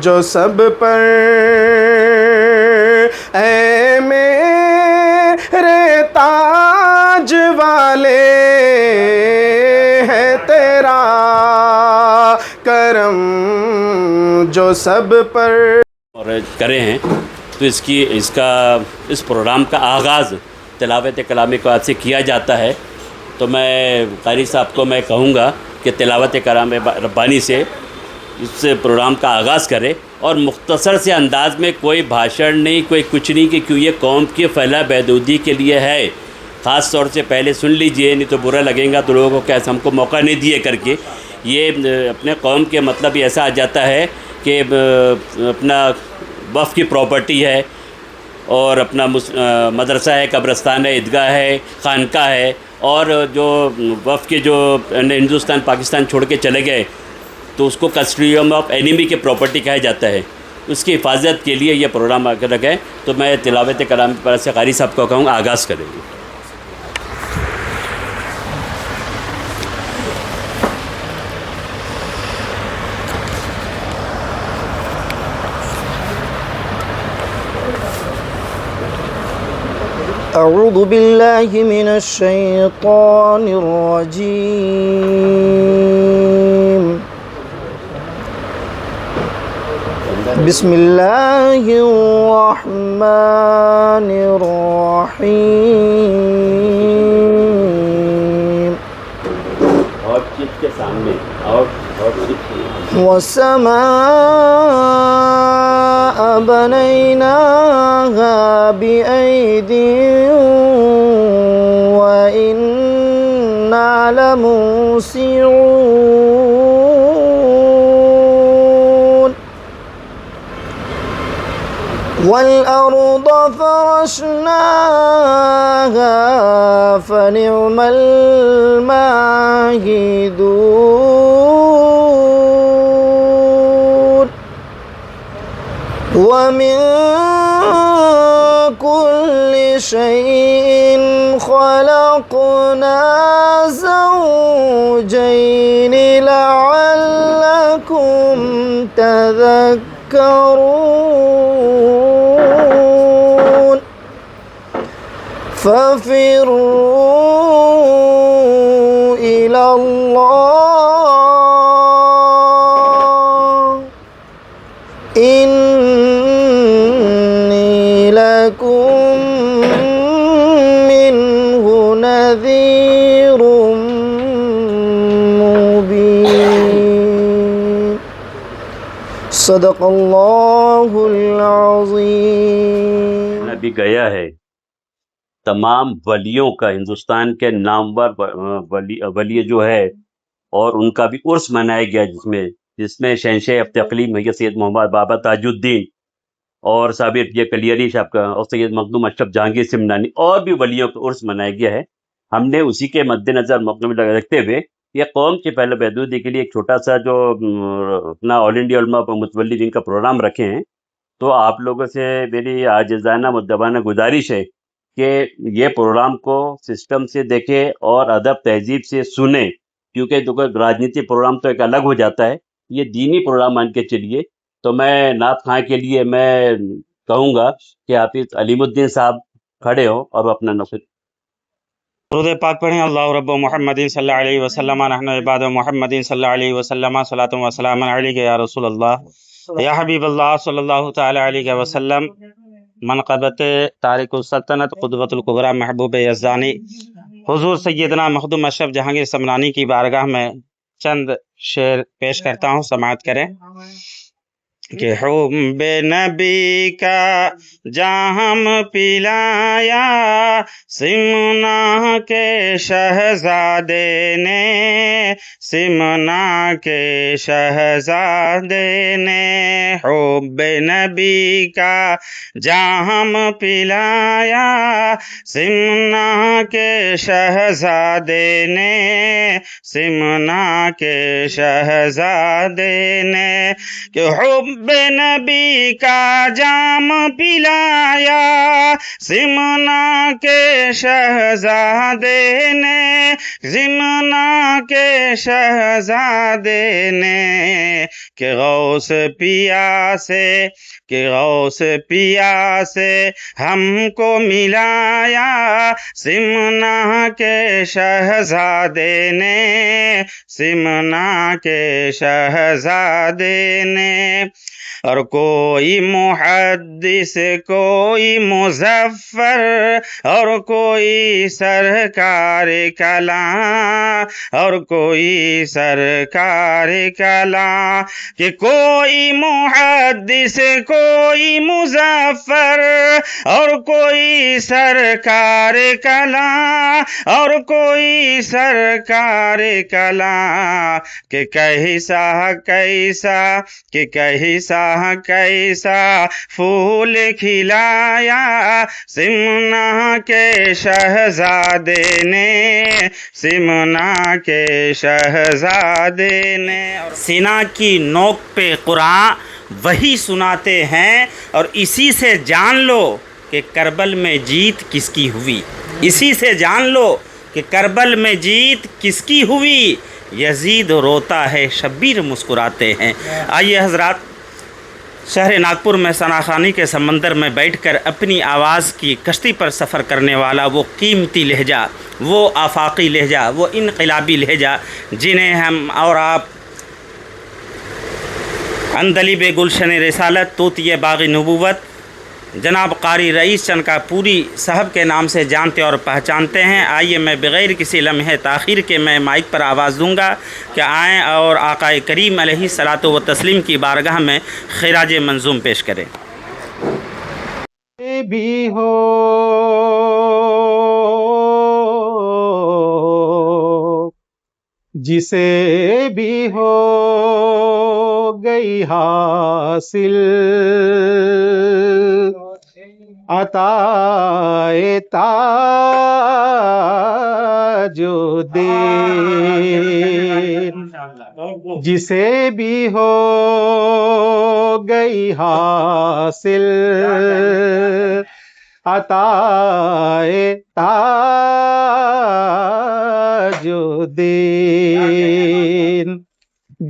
जो सब पर ऐ मेरे ताज वाले है तेरा करम जो सब पर। और करे हैं तो इस प्रोग्राम का आगाज़ तिलावत कलाम पाक से किया जाता है। तो मैं कारी साहब को मैं कहूँगा कि तिलावत कलाम रब्बानी से इस प्रोग्राम का आगाज़ करें और मुख्तसर से अंदाज में, कोई भाषण नहीं, कोई कुछ नहीं, कि क्यों ये कौम की फलाह बहबूदी के लिए है। ख़ास तौर से पहले सुन लीजिए, नहीं तो बुरा लगेगा तो लोगों को कैसे हमको मौका नहीं दिए करके। ये अपने कौम के मतलब ही ऐसा आ जाता है कि अपना वफ़ की प्रॉपर्टी है और अपना मदरसा है, कब्रस्तान है, ईदगाह है, खानका है, और जो वफ़ के जो हिंदुस्तान पाकिस्तान छोड़ के चले गए तो उसको कस्टोडियन ऑफ एनिमी के प्रॉपर्टी कहा जाता है। उसकी हिफाजत के लिए ये प्रोग्राम आकर रखे। तो मैं तिलावत कलाम पर से कारी साहब को कहूँगा आगाज़ करेंगे। अऊज़ु बिल्लाहि मिनश शैतानिर रजीम। बिस्मिल्लाहिर रहमानिर रहीम। और चीज़ के सामने और वस्समाअ बनैनाहा बिअयदिन व इन्ना लमूसिऊन। वल्अर्द फरशनाहा फनिअमल माहिदून। वमिन कुल्लि शैइन खलक़ना ज़ौजैनि लअल्लकुम तज़क्करून। फफ़िर्रू इलल्लाह इन्नी लकुम मिन्हु नज़ीरुम मुबीन। सदक़ल्लाहुल अज़ीम। नबी गया है तमाम वलियों का, हिंदुस्तान के नामवर वली जो है, और उनका भी उर्स मनाया गया, जिसमें शहंशाह अक़लीम मैया सैयद मोहम्मद बाबा ताजुद्दीन और साबिर ये कलियरी साहब का और सैयद मखदूम अशरफ जहांगीर सिमनानी और भी वलियों का उर्स मनाया गया है। हमने उसी के मद्देनज़र मौक़िफ़ रखते हुए ये कौम की फलाह बहबूदी के लिए एक छोटा सा जो अपना ऑल इंडिया उलमा मुतवल्लिदीन का प्रोग्राम रखे हैं। तो आप लोगों से मेरी आजिज़ाना मुद्दबाना गुजारिश है कि ये प्रोग्राम को सिस्टम से देखें और अदब तहजीब से सुने, क्योंकि देखो राजनीति प्रोग्राम तो एक अलग हो जाता है, ये दीनी प्रोग्राम मान के चलिए। तो मैं नात खां के लिए मैं कहूँगा कि हाफिज़ अलीमुद्दीन साहब खड़े हो और अपना नफ़्स दुरूद पाक पढ़ें। अल्लाहु रब्बु मुहम्मदिन सल्लल्लाहु अलैहि वसल्लम नहनु इबादु मुहम्मदिन सल्लल्लाहु अलैहि वसल्लम सलातु व सलामुन अलैका या रसूल अल्लाह या हबीब अल्लाह सल्लल्लाहु तआला अलैहि वसल्लम। मनक़बत तारिकुस सल्तनत क़ुदवतुल कुबरा महबूब यज़दानी हुज़ूर सैयदना मखदूम अशरफ जहांगीर समनानी की बारगाह में चंद शेर पेश करता हूँ, समाअत करें कि हुब्बे नबी का जाम पिलाया सिमना के शहजादे ने, सिमना के शहजादे ने। हुब्बे नबी का जाम पिलाया सिमना के शहजादे ने, सिमना के शहजादे ने। कि हुब्बे हुब्बे नबी का जाम पिलाया, सिमना के शहजादे ने, सिमना के शहजादे ने, के गौस पिया से, के गौस पिया से हमको मिलाया, सिमना के शहजादे ने, सिमना के शहजादे ने। और कोई मुहद्दिस, कोई मुज़फ्फर, और कोई सरकार कला, और कोई सरकार कला, कि कोई मुहद्दिस, कोई मुज़फ्फर, और कोई सरकार कला, और कोई सरकार कला, कि कैसा कैसा, कि कैसा कैसा फूल खिलाया, सिमना के शहजादे ने, सिमना के शहजादे ने। और सीना की नोक पे कुरान वही सुनाते हैं, और इसी से जान लो कि करबल में जीत किसकी हुई, इसी से जान लो कि करबल में जीत किसकी हुई। यजीद रोता है, शब्बीर मुस्कुराते हैं। आइए हजरात, शहर नागपुर में सनाखानी के समंदर में बैठकर अपनी आवाज़ की कश्ती पर सफ़र करने वाला वो कीमती लहजा, वो आफाकी लहजा, वो इनकलाबी लहजा जिन्हें हम और आप अंदलीब गुलशन रिसालत, तूतिए बाग़ी नबूवत, जनाब कारी रईस चंद का पूरी साहब के नाम से जानते और पहचानते हैं। आइए मैं बग़ैर किसी लम्हे ताख़ीर के मैं माइक पर आवाज़ दूंगा कि आएँ और आक़ाए करीम अलैहिस्सलातु व तस्लीम की बारगाह में खिराज मंजूम पेश करें। भी हो जिसे भी हो गई हासिल, अताए ताजुद्दीन, जिसे भी हो गई हासिल, अताए ताजुद्दीन,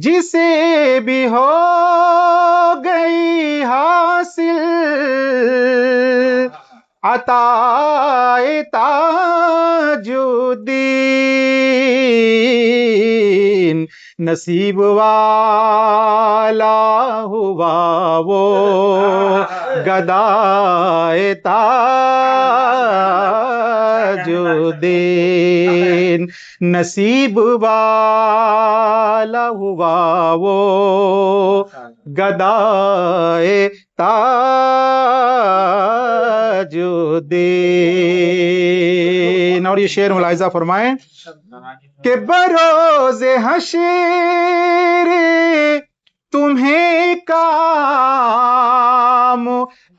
जिसे भी हो गई हासिल, अताए ताजुद्दीन, नसीब वाला हुआ वो गदाए ताजुद्दीन, नसीब वाला हुआ वो गदाए ताजुद्दीन। और ये शेर मुलाहिजा फरमाएं कि बरोज़े हश्र तुम्हें काम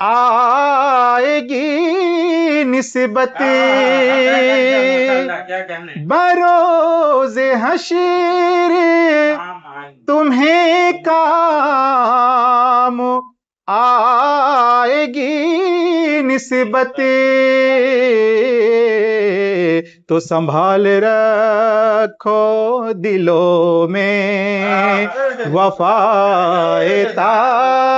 आएगी निस्बत, बरोज़े हश्र तुम्हें काम आएगी निस्बत, तो संभाल रखो दिलों में वफ़ाए ताजुद्दीन,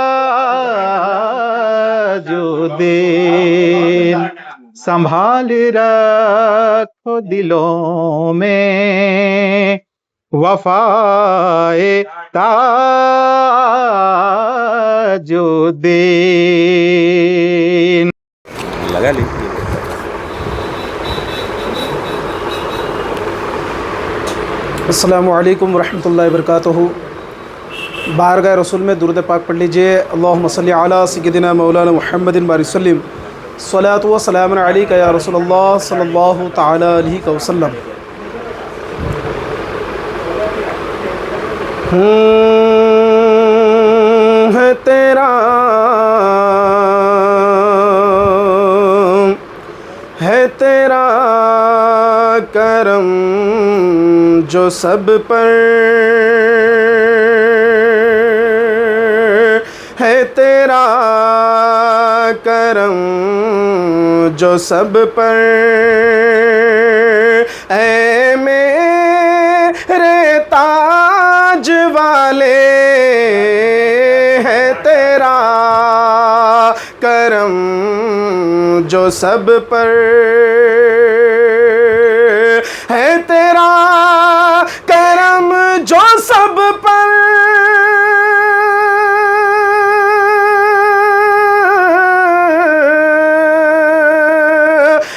संभाल रखो दिलों में वफ़ाए ताजुद्दीन। लगा लीजिए। अस्सलामु अलैकुम वरहमतुल्लाहि वबरकातुहू। बारगाह रसूल में दुरूद पाक पढ़ लीजिए। अल्लाहुम्मा सल्ली अला सय्यदिना मौलाना मुहम्मदिन बारिक वसल्लम, सलातु व सलाम अलैका या रसूलल्लाह सल्लल्लाहु तआला अलैहि वसल्लम। है तेरा, है तेरा करम जो सब पर, है तेरा करम जो सब पर, ऐ मेरे ताज वाले है तेरा करम जो सब पर, है तेरा करम जो सब पर,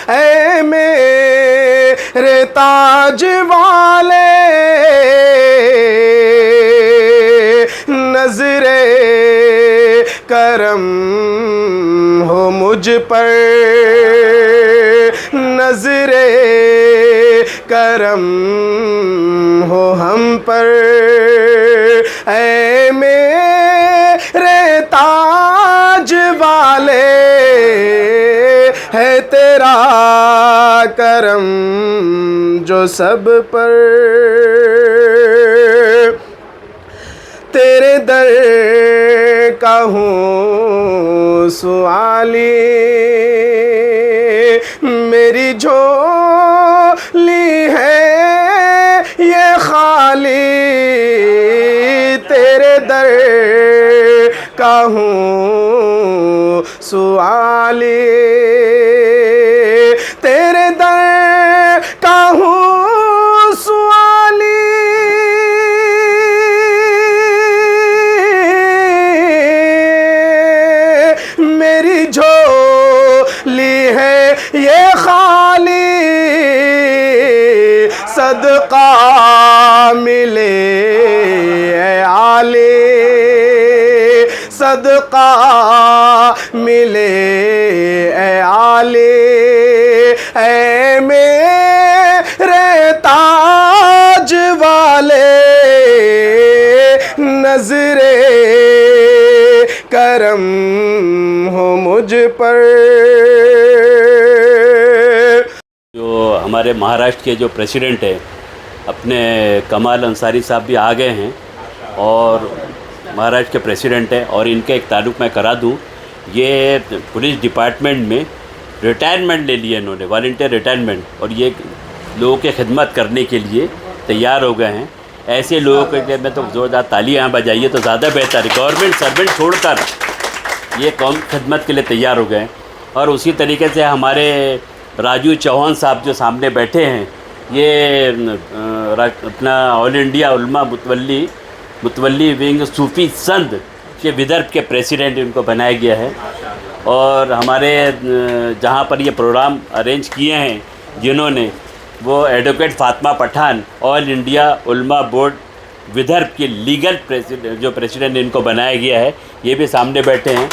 ऐ मेरे ताज वाले नजरे करम हो मुझ पर, नजरे करम हो हम पर, ऐ मेरे ताज वाले है तेरा करम जो सब पर। तेरे दर का हूँ सुआली, मेरी झोली है ये खाली, तेरे दर का हूँ सुआली, तेरे दर का हूँ सुआली, मेरी झोली है ये खाली, सदका मिले ऐ आले, सदका मिले ऐ आले, ऐ मेरे ताज वाले नजरे करम हो मुझ पर। जो हमारे महाराष्ट्र के जो प्रेसिडेंट है अपने कमाल अंसारी साहब भी आ गए हैं और महाराष्ट्र के प्रेसिडेंट हैं, और इनके एक ताल्लुक़ मैं करा दूं, ये पुलिस डिपार्टमेंट में रिटायरमेंट ले लिया इन्होंने, वॉलंटियर रिटायरमेंट, और ये लोगों की खिदमत करने के लिए तैयार हो गए हैं। ऐसे लोगों के लिए मैं तो ज़ोरदार तालियां बजाइए तो ज़्यादा बेहतर है। गवर्नमेंट सर्वेंट छोड़कर ये कौम खिदमत के लिए तैयार हो गए। और उसी तरीके से हमारे राजू चौहान साहब जो सामने बैठे हैं, ये अपना ऑल इंडिया उलमा मुतवल्ली विंग सूफ़ी संघ के विदर्भ के प्रेसिडेंट इनको बनाया गया है। और हमारे जहाँ पर ये प्रोग्राम अरेंज किए हैं जिन्होंने, वो advocate Fatima Pathan All India Ulama Board Vidarbha के लीगल प्रेसिडेंट इनको बनाया गया है, ये भी सामने बैठे हैं।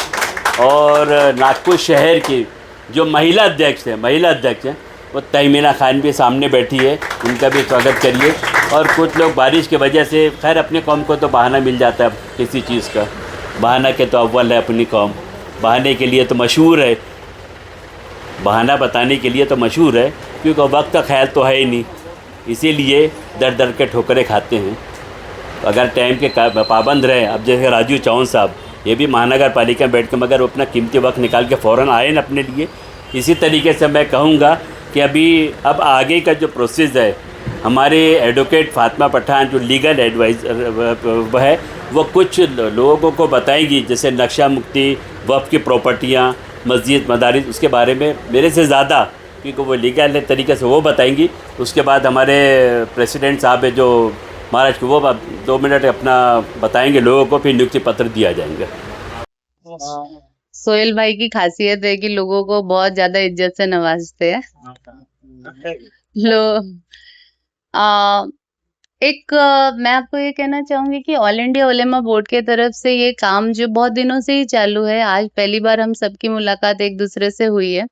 और नागपुर शहर की जो महिला अध्यक्ष हैं वो तहमीना खान भी सामने बैठी है, उनका भी स्वागत करिए। और कुछ लोग बारिश की वजह से, खैर अपने कौम को तो बहाना मिल जाता है किसी चीज़ का, बहाना के तो अव्वल है अपनी कौम, बहाने के लिए तो मशहूर है, बहाना बताने के लिए तो मशहूर है, क्योंकि वक्त का ख्याल तो है ही नहीं, इसीलिए दर दर के ठोकरें खाते हैं। अगर टाइम के पाबंद रहे, अब जैसे राजू चौहान साहब, ये भी महानगर पालिका में बैठ के मगर वो अपना कीमती वक्त निकाल के फ़ौरन आए न अपने लिए। इसी तरीके से मैं कहूँगा कि अब आगे का जो प्रोसेस है, हमारे एडवोकेट फ़ातिमा पठान जो लीगल एडवाइज़र है, वो कुछ लोगों को बताएंगी, जैसे नक्शा मुक्ति, वफ़ की प्रॉपर्टियाँ, मस्जिद, मदारिस, उसके बारे में मेरे से ज़्यादा, क्योंकि वो लीगल तरीके से वो बताएंगी। उसके बाद हमारे प्रेसिडेंट साहब है जो महाराष्ट्र के, वो 2 मिनट अपना बताएंगे लोगों को, फिर नियुक्ति पत्र दिया जाएंगे। सोहेल भाई की खासियत है कि लोगों को बहुत ज्यादा इज्जत से नवाजते हैं लोग। मैं आपको ये कहना चाहूंगी कि ऑल इंडिया उलेमा बोर्ड के तरफ से ये काम जो बहुत दिनों से ही चालू है, आज पहली बार हम सबकी मुलाकात एक दूसरे से हुई है,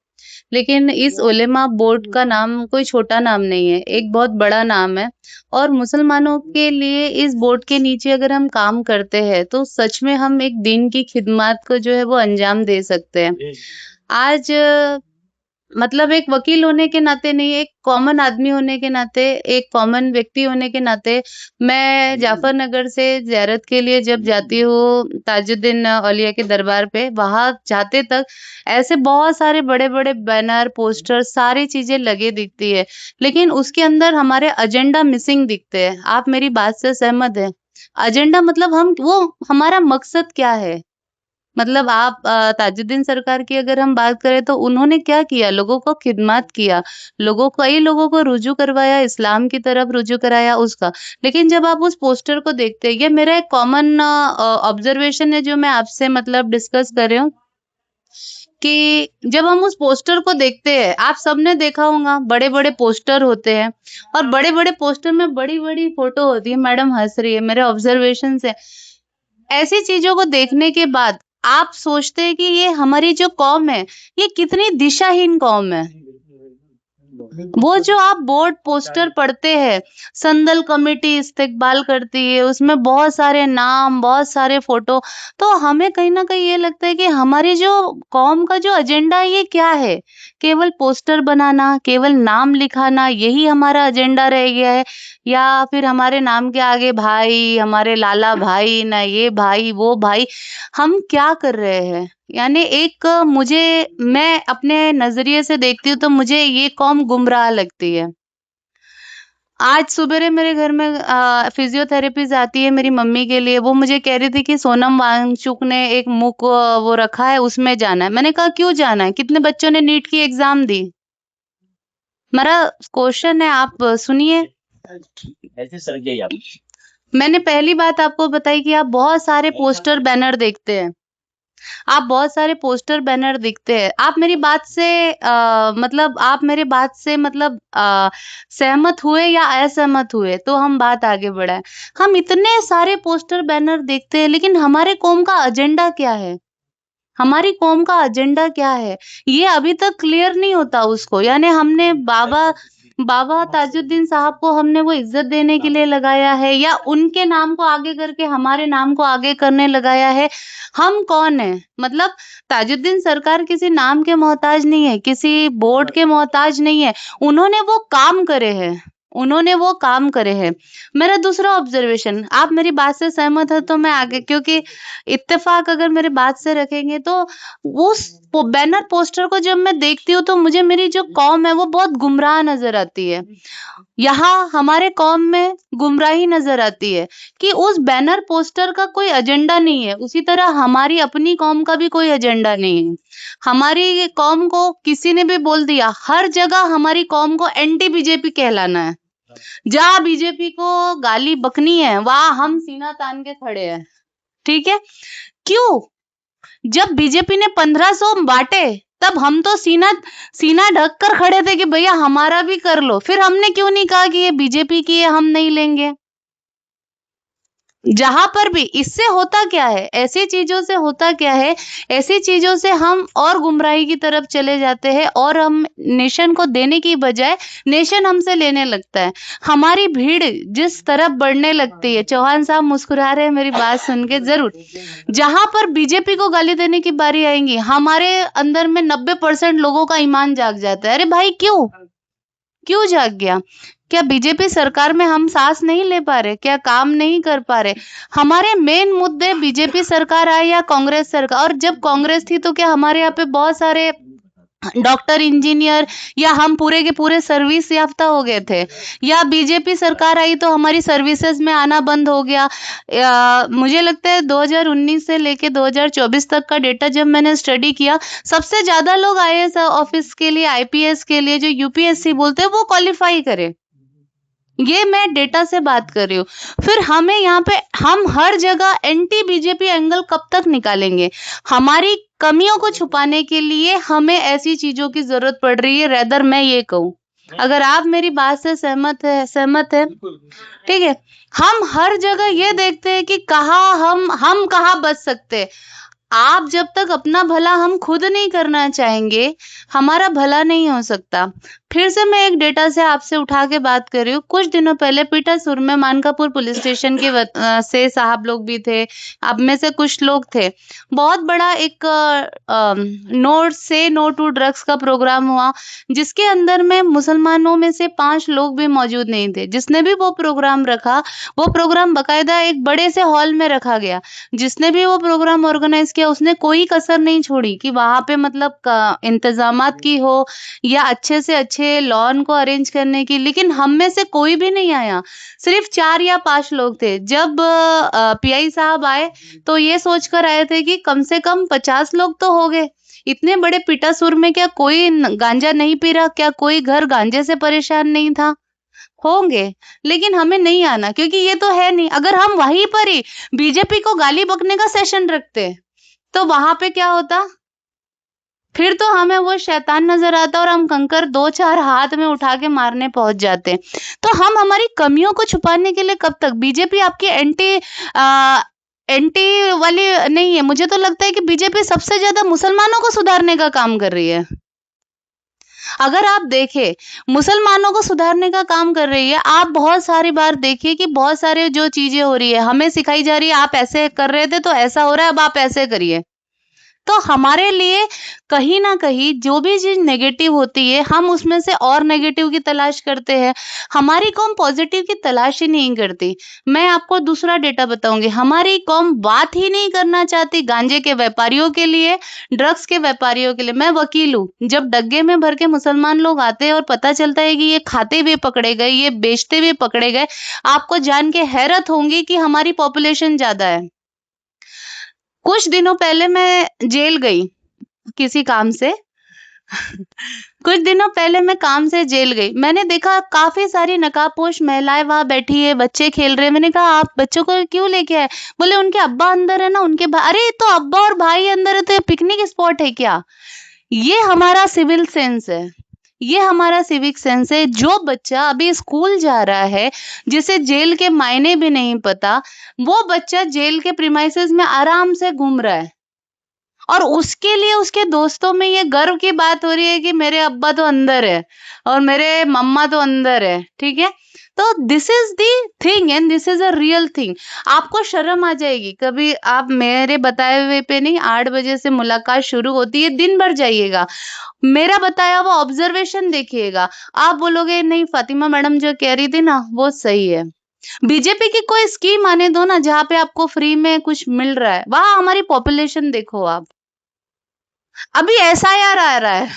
लेकिन इस उलेमा बोर्ड का नाम कोई छोटा नाम नहीं है, एक बहुत बड़ा नाम है। और मुसलमानों के लिए इस बोर्ड के नीचे अगर हम काम करते हैं तो सच में हम एक दिन की खिदमत को जो है वो अंजाम दे सकते हैं। आज मतलब एक वकील होने के नाते नहीं, एक कॉमन आदमी होने के नाते, एक कॉमन व्यक्ति होने के नाते मैं जाफर नगर से ज़ियारत के लिए जब जाती हूँ ताजुद्दीन औलिया के दरबार पे, वहां जाते तक ऐसे बहुत सारे बड़े बड़े बैनर, पोस्टर, सारी चीजें लगे दिखती है, लेकिन उसके अंदर हमारे एजेंडा मिसिंग दिखते हैं। आप मेरी बात से सहमत है? एजेंडा मतलब हम वो हमारा मकसद क्या है? मतलब आप ताजुद्दीन सरकार की अगर हम बात करें तो उन्होंने क्या किया? लोगों को खिदमत किया, कई लोगों को रुजू करवाया, इस्लाम की तरफ रुजू कराया उसका। लेकिन जब आप उस पोस्टर को देखते हैं, ये मेरा एक कॉमन ऑब्जर्वेशन है जो मैं आपसे मतलब डिस्कस कर रही हूँ कि जब हम उस पोस्टर को देखते हैं, आप सबने देखा होगा बड़े बड़े पोस्टर होते हैं और बड़े बड़े पोस्टर में बड़ी बड़ी फोटो होती है। मैडम हंस रही है, मेरे ऑब्जर्वेशन से। ऐसी चीजों को देखने के बाद आप सोचते हैं कि ये हमारी जो कौम है, ये कितनी दिशाहीन कौम है। वो जो आप बोर्ड पोस्टर पढ़ते हैं, संदल कमेटी इस्तेकबाल करती है, उसमें बहुत सारे नाम, बहुत सारे फोटो, तो हमें कहीं ना कहीं ये लगता है कि हमारी जो कौम का जो एजेंडा है ये क्या है? केवल पोस्टर बनाना, केवल नाम लिखाना, यही हमारा एजेंडा रह गया है? या फिर हमारे नाम के आगे भाई, हमारे लाला भाई, ना ये भाई वो भाई, हम क्या कर रहे हैं? यानी मैं अपने नजरिए से देखती हूँ तो मुझे ये कौम गुमराह लगती है। आज सुबेरे मेरे घर में फिजियोथेरेपीज आती है मेरी मम्मी के लिए। वो मुझे कह रही थी कि सोनम वांगचुक ने एक मुक वो रखा है, उसमें जाना है। मैंने कहा क्यों जाना है? कितने बच्चों ने नीट की एग्जाम दी? मेरा क्वेश्चन है, आप सुनिए। ऐसे सर गई आप। मैंने पहली बात आपको बताई कि आप बहुत सारे पोस्टर बैनर देखते हैं, आप बहुत सारे पोस्टर बैनर दिखते हैं। आप मेरी बात से सहमत हुए या असहमत हुए तो हम बात आगे बढ़ाएं। हम इतने सारे पोस्टर बैनर देखते हैं, लेकिन हमारे कौम का एजेंडा क्या है? हमारी कौम का एजेंडा क्या है? ये अभी तक क्लियर नहीं होता उसको। यानी हमने बाबा ताजुद्दीन साहब को हमने वो इज्जत देने के लिए लगाया है, या उनके नाम को आगे करके हमारे नाम को आगे करने लगाया है? हम कौन है? मतलब ताजुद्दीन सरकार किसी नाम के मोहताज नहीं है, किसी बोर्ड के मोहताज नहीं है। उन्होंने वो काम करे हैं। मेरा दूसरा ऑब्जर्वेशन, आप मेरी बात से सहमत है तो मैं आगे, क्योंकि इत्तेफाक अगर मेरी बात से रखेंगे तो उस बैनर पोस्टर को जब मैं देखती हूँ तो मुझे मेरी जो कौम है वो बहुत गुमराह नजर आती है। यहाँ हमारे कौम में गुमराही नजर आती है कि उस बैनर पोस्टर का कोई एजेंडा नहीं है। उसी तरह हमारी अपनी कौम का भी कोई एजेंडा नहीं है। हमारी कौम को किसी ने भी बोल दिया, हर जगह हमारी कौम को एंटी बीजेपी कहलाना है। जहाँ बीजेपी को गाली बकनी है वहां हम सीना तान के खड़े हैं। ठीक है? क्यों? जब बीजेपी ने 1500 बांटे तब हम तो सीना ढक कर खड़े थे कि भैया हमारा भी कर लो। फिर हमने क्यों नहीं कहा कि ये बीजेपी की है, हम नहीं लेंगे? जहां पर भी इससे होता क्या है, ऐसी चीजों से होता क्या है, ऐसी चीजों से हम और गुमराही की तरफ चले जाते हैं और हम नेशन को देने की बजाय नेशन हमसे लेने लगता है। हमारी भीड़ जिस तरफ बढ़ने लगती है, चौहान साहब मुस्कुरा रहे हैं मेरी बात सुन के, जरूर जहां पर बीजेपी को गाली देने की बारी आएगी, हमारे अंदर में 90% लोगों का ईमान जाग जाता है। अरे भाई क्यों जाग गया? क्या बीजेपी सरकार में हम सांस नहीं ले पा रहे? क्या काम नहीं कर पा रहे? हमारे मेन मुद्दे बीजेपी सरकार आए या कांग्रेस सरकार, और जब कांग्रेस थी तो क्या हमारे यहाँ पे बहुत सारे डॉक्टर, इंजीनियर या हम पूरे के पूरे सर्विस याफ्ता हो गए थे? या बीजेपी सरकार आई तो हमारी सर्विसेज में आना बंद हो गया? मुझे लगता है 2019 से लेके 2024 तक का डेटा जब मैंने स्टडी किया, सबसे ज्यादा लोग आईएएस ऑफिस के लिए, आईपीएस के लिए, जो यूपीएससी बोलते हैं, वो क्वालिफाई करे। ये मैं डेटा से बात कर रही हूँ। फिर हमें यहाँ पे हम हर जगह एंटी बीजेपी एंगल कब तक निकालेंगे? हमारी कमियों को छुपाने के लिए हमें ऐसी चीजों की जरूरत पड़ रही है। रेदर मैं ये कहूँ, अगर आप मेरी बात से सहमत है, ठीक है, हम हर जगह ये देखते हैं कि हम कहाँ बच सकते। आप जब तक अपना भला हम खुद नहीं करना चाहेंगे, हमारा भला नहीं हो सकता। फिर से मैं एक डेटा से आपसे उठा के बात कर रही हूँ। कुछ दिनों पहले पीटासूर में मानकापुर पुलिस स्टेशन के से साहब लोग भी थे, अब में से कुछ लोग थे। बहुत बड़ा एक नो टू ड्रग्स का प्रोग्राम हुआ, जिसके अंदर में मुसलमानों में से 5 लोग भी मौजूद नहीं थे। जिसने भी वो प्रोग्राम रखा, वो प्रोग्राम बाकायदा एक बड़े से हॉल में रखा गया। जिसने भी वो प्रोग्राम ऑर्गेनाइज किया, उसने कोई कसर नहीं छोड़ी कि वहां पे मतलब इंतजामात की हो या अच्छे से अच्छे लॉन को अरेंज करने की, लेकिन हम में से कोई भी नहीं आया। सिर्फ 4 या 5 लोग थे। जब पीआई साहब आए तो ये सोचकर आए थे कि कम से कम 50 लोग तो हो गए। इतने बड़े पीटासूर में क्या कोई गांजा नहीं पी रहा? क्या कोई घर गांजे से परेशान नहीं था? होंगे, लेकिन हमें नहीं आना, क्योंकि ये तो है नहीं। अगर हम वहीं पर ही बीजेपी को गाली बकने का सेशन रखते तो वहां पे क्या होता? फिर तो हमें वो शैतान नजर आता और हम कंकर 2-4 हाथ में उठा के मारने पहुंच जाते। तो हम हमारी कमियों को छुपाने के लिए कब तक? बीजेपी आपकी एंटी वाली नहीं है। मुझे तो लगता है कि बीजेपी सबसे ज्यादा मुसलमानों को सुधारने का काम कर रही है। अगर आप देखें, मुसलमानों को सुधारने का काम कर रही है। आप बहुत सारी बार देखिए कि बहुत सारे जो चीजें हो रही है, हमें सिखाई जा रही है, आप ऐसे कर रहे थे तो ऐसा हो रहा है, अब आप ऐसे करिए। तो हमारे लिए कहीं ना कहीं जो भी चीज नेगेटिव होती है, हम उसमें से और नेगेटिव की तलाश करते हैं। हमारी कौम पॉजिटिव की तलाश ही नहीं करती। मैं आपको दूसरा डेटा बताऊंगी। हमारी कौम बात ही नहीं करना चाहती गांजे के व्यापारियों के लिए, ड्रग्स के व्यापारियों के लिए। मैं वकील हूँ। जब डग्गे में भर के मुसलमान लोग आते हैं और पता चलता है कि ये खाते हुए पकड़े गए, ये बेचते हुए पकड़े गए, आपको जान के हैरत होंगी कि हमारी पॉपुलेशन ज्यादा है। कुछ दिनों पहले मैं जेल गई किसी काम से। कुछ दिनों पहले मैं काम से जेल गई। मैंने देखा काफी सारी नकाबपोश महिलाएं वहां बैठी है, बच्चे खेल रहे हैं। मैंने कहा आप बच्चों को क्यों लेके आए? बोले उनके अब्बा अंदर है ना, उनके भाई। अरे तो अब्बा और भाई अंदर है तो ये पिकनिक स्पॉट है क्या? ये हमारा सिविल सेंस है, ये हमारा सिविक सेंस है। जो बच्चा अभी स्कूल जा रहा है, जिसे जेल के मायने भी नहीं पता, वो बच्चा जेल के प्रीमाइसेस में आराम से घूम रहा है और उसके लिए उसके दोस्तों में ये गर्व की बात हो रही है कि मेरे अब्बा तो अंदर है और मेरे मम्मा तो अंदर है। ठीक है, तो this is the thing and this is a real thing. आपको शर्म आ जाएगी। कभी आप मेरे बताए हुए पे नहीं, 8 बजे से मुलाकात शुरू होती है, दिन भर जाइएगा, मेरा बताया हुआ ऑब्जर्वेशन देखिएगा। आप बोलोगे नहीं फातिमा मैडम जो कह रही थी ना वो सही है। बीजेपी की कोई स्कीम आने दो ना जहाँ पे आपको फ्री में कुछ मिल रहा है। वहां हमारी पॉपुलेशन देखो आप। अभी एसआईआर आ रहा है,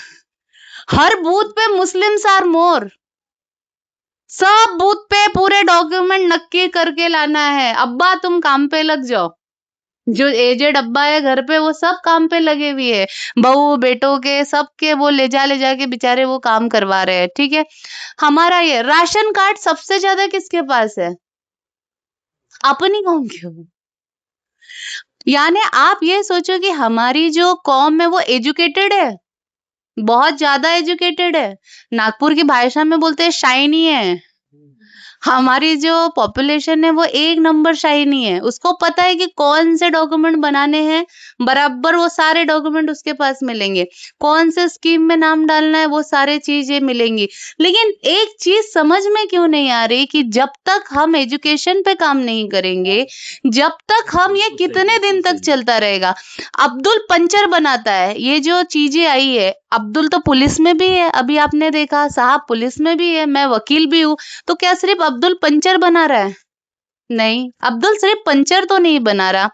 हर बूथ पे मुस्लिम्स आर मोर। सब बूथ पे पूरे डॉक्यूमेंट नक्की करके लाना है। अब्बा तुम काम पे लग जाओ। जो एजेड अब्बा है घर पे, वो सब काम पे लगे हुए है। बहू बेटों के सबके वो ले जा के बेचारे वो काम करवा रहे हैं। ठीक है, हमारा ये राशन कार्ड सबसे ज्यादा किसके पास है? अपनी कौम के हो। यानी आप ये सोचो कि हमारी जो कौम है वो एजुकेटेड है, बहुत ज्यादा एजुकेटेड है। नागपुर की भाषा में बोलते हैं शाइनी है। हमारी जो पॉपुलेशन है वो 1 नंबर शाइनी है। उसको पता है कि कौन से डॉक्यूमेंट बनाने हैं, बराबर वो सारे डॉक्यूमेंट उसके पास मिलेंगे। कौन से स्कीम में नाम डालना है वो सारे चीजें मिलेंगी। लेकिन एक चीज समझ में क्यों नहीं आ रही कि जब तक हम एजुकेशन पे काम नहीं करेंगे, जब तक हम ये कितने दिन तक चलता रहेगा। अब्दुल पंचर बनाता है। ये जो चीजें आई है, अब्दुल तो पुलिस में भी है, अभी आपने देखा साहब पुलिस में भी है, मैं वकील भी हूँ। तो क्या सिर्फ अब्दुल पंचर बना रहा है? नहीं, अब्दुल सिर्फ पंचर तो नहीं बना रहा।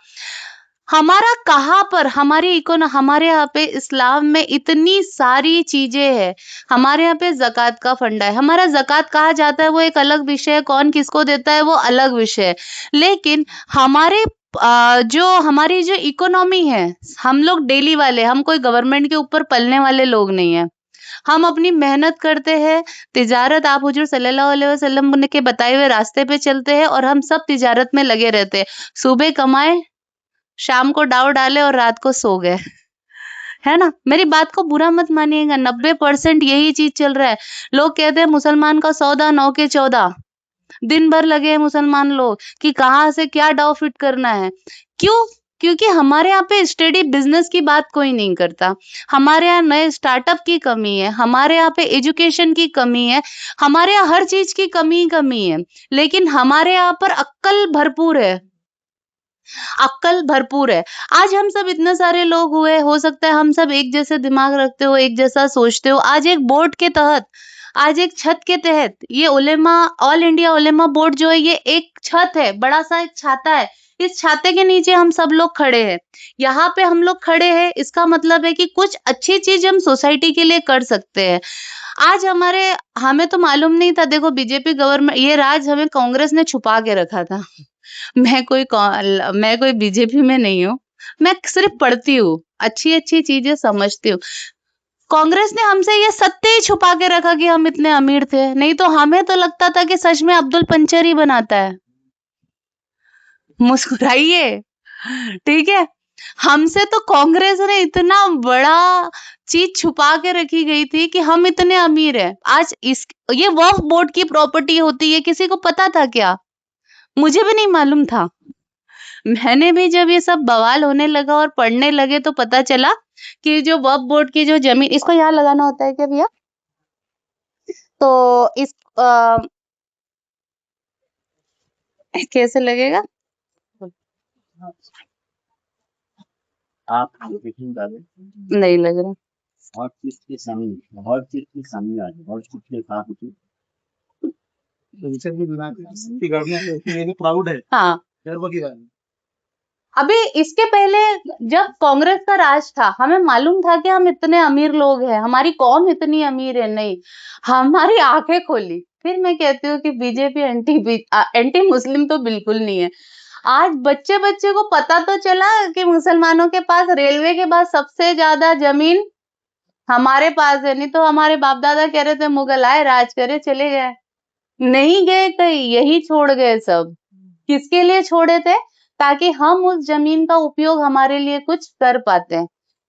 हमारा कहाँ पर हमारे यहाँ पे इस्लाम में इतनी सारी चीजें हैं। हमारे यहाँ पे ज़कात का फंडा है। हमारा ज़कात कहाँ जाता है वो एक अलग विषय है, कौन किसको देता है वो अलग विषय है। लेकिन हमारी जो इकोनॉमी है, हम लोग डेली वाले, हम कोई गवर्नमेंट के ऊपर पलने वाले लोग नहीं है। हम अपनी मेहनत करते हैं, तिजारत आप हुजूर सल्लल्लाहु अलैहि वसल्लम के बताए हुए रास्ते पे चलते हैं और हम सब तिजारत में लगे रहते हैं। सुबह कमाए, शाम को डाव डाले और रात को सो गए, है ना। मेरी बात को बुरा मत मानिएगा, 90% यही चीज चल रहा है। लोग कहते हैं मुसलमान का सौदा 9 के 14, दिन भर लगे हैं मुसलमान लोग कि कहाँ से क्या डाव फिट करना है। क्यों? क्योंकि हमारे यहाँ पे स्टडी बिजनेस की बात कोई नहीं करता। हमारे यहाँ नए स्टार्टअप की कमी है, हमारे यहाँ पे एजुकेशन की कमी है, हमारे यहाँ हर चीज की कमी है। लेकिन हमारे यहाँ पर अक्ल भरपूर है, अक्ल भरपूर है। आज हम सब इतने सारे लोग हुए, हो सकता है हम सब एक जैसे दिमाग रखते हो, एक जैसा सोचते हो। आज एक बोर्ड के तहत, आज एक छत के तहत, ये उलेमा, ऑल इंडिया उलेमा बोर्ड जो है, ये एक छत है, बड़ा सा एक छाता है। इस छाते के नीचे हम सब लोग खड़े हैं। यहाँ पे हम लोग खड़े हैं, इसका मतलब है कि कुछ अच्छी चीज हम सोसाइटी के लिए कर सकते हैं। आज हमें तो मालूम नहीं था। देखो, बीजेपी गवर्नमेंट, ये राज हमें कांग्रेस ने छुपा के रखा था। मैं कोई बीजेपी में नहीं हूँ, मैं सिर्फ पढ़ती हूँ, अच्छी अच्छी चीजें समझती हूँ। कांग्रेस ने हमसे ये सत्य ही छुपा के रखा कि हम इतने अमीर थे, नहीं तो हमें तो लगता था कि सच में अब्दुल पंचर ही बनाता है। मुस्कुराइए, ठीक है। हमसे तो कांग्रेस ने इतना बड़ा चीज छुपा के रखी गई थी कि हम इतने अमीर हैं। आज ये वक्फ बोर्ड की प्रॉपर्टी होती है, किसी को पता था क्या? मुझे भी नहीं मालूम था। मैंने भी जब ये सब बवाल होने लगा और पढ़ने लगे तो पता चला कि जो वक्फ बोर्ड की जो जमीन, इसको यहाँ लगाना होता है क्या भैया? तो इस कैसे लगेगा? आप डालें नहीं लग रहा। हर चीज के सामने, हर चीज के सामने आ जाए, हर चीज के साथ प्राउड है हाँ, गर्व की बात। अभी इसके पहले जब कांग्रेस का राज था, हमें मालूम था कि हम इतने अमीर लोग हैं, हमारी कौम इतनी अमीर है। नहीं, हमारी आंखें खोली। फिर मैं कहती हूँ कि बीजेपी एंटी मुस्लिम तो बिल्कुल नहीं है। आज बच्चे बच्चे को पता तो चला कि मुसलमानों के पास रेलवे के बाद सबसे ज्यादा जमीन हमारे पास है। नहीं तो हमारे बाप दादा कह रहे थे मुगल आए, राज करे, चले गए। नहीं गए कहीं, यही छोड़ गए सब। किसके लिए छोड़े थे? ताकि हम उस जमीन का उपयोग हमारे लिए कुछ कर पाते हैं।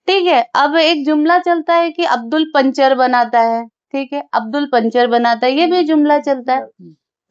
ठीक है, अब एक जुमला चलता है कि अब्दुल पंचर बनाता है। ठीक है, अब्दुल पंचर बनाता है, ये भी जुमला चलता है।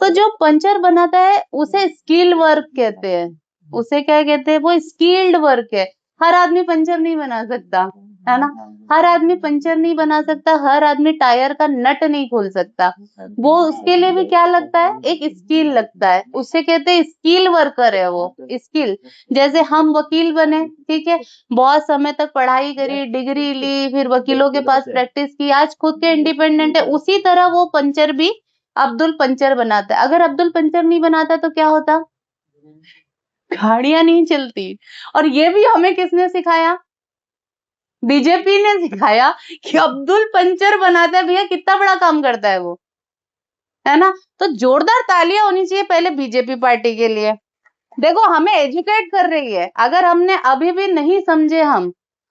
तो जो पंचर बनाता है उसे स्किल वर्क कहते हैं। उसे क्या कहते हैं? वो स्किल्ड वर्क है। हर आदमी पंचर नहीं बना सकता, है ना? हर आदमी पंचर नहीं बना सकता, हर आदमी टायर का नट नहीं खोल सकता। वो उसके लिए भी क्या लगता है? एक स्किल लगता है। उसे कहते हैं स्किल वर्कर है वो, स्किल। जैसे हम वकील बने, ठीक है, बहुत समय तक पढ़ाई करी, डिग्री ली, फिर वकीलों के पास प्रैक्टिस की, आज खुद के इंडिपेंडेंट है। उसी तरह वो पंचर भी अब्दुल पंचर बनाता है। अगर अब्दुल पंचर नहीं बनाता तो क्या होता? गाड़ियां नहीं चलती। और ये भी हमें किसने सिखाया? बीजेपी ने सिखाया कि अब्दुल पंचर बनाता है। भैया कितना बड़ा काम करता है वो, है ना? तो जोरदार तालियां होनी चाहिए पहले बीजेपी पार्टी के लिए। देखो, हमें एजुकेट कर रही है। अगर हमने अभी भी नहीं समझे,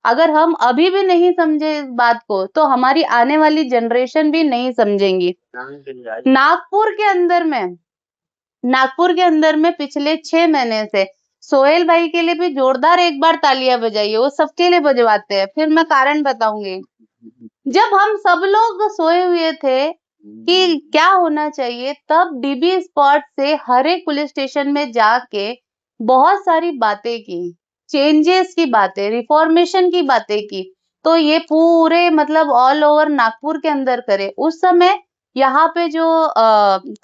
अगर हम अभी भी नहीं समझे इस बात को, तो हमारी आने वाली जनरेशन भी नहीं समझेंगी। नागपुर के अंदर में पिछले 6 महीने से सोहेल भाई के लिए भी जोरदार एक बार तालियां बजाइए, वो सबके लिए बजवाते हैं। फिर मैं कारण बताऊंगी। जब हम सब लोग सोए हुए थे कि क्या होना चाहिए, तब डीबी स्पॉट से हर एक पुलिस स्टेशन में जाके बहुत सारी बातें की, चेंजेस की बातें, रिफॉर्मेशन की बातें की। तो ये पूरे मतलब ऑल ओवर नागपुर के अंदर करे। उस समय यहाँ पे जो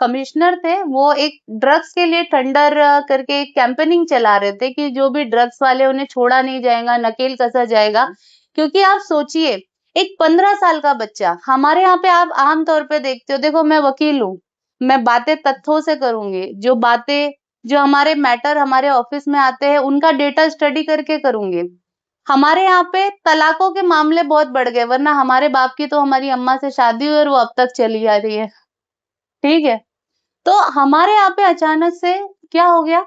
कमिश्नर थे, वो एक ड्रग्स के लिए थंडर करके एक कैंपेनिंग चला रहे थे कि जो भी ड्रग्स वाले, उन्हें छोड़ा नहीं जाएगा, नकेल कसा जाएगा। क्योंकि आप सोचिए, एक 15 साल का बच्चा, हमारे यहाँ पे आप आमतौर पे देखते हो, देखो मैं वकील हूँ, मैं बातें तथ्यों से करूंगी, जो हमारे मैटर हमारे ऑफिस में आते हैं उनका डेटा स्टडी करके करूंगी। हमारे यहाँ पे तलाकों के मामले बहुत बढ़ गए, वरना हमारे बाप की तो हमारी अम्मा से शादी हुई और वो अब तक चली आ रही है। ठीक है, तो हमारे यहाँ पे अचानक से क्या हो गया?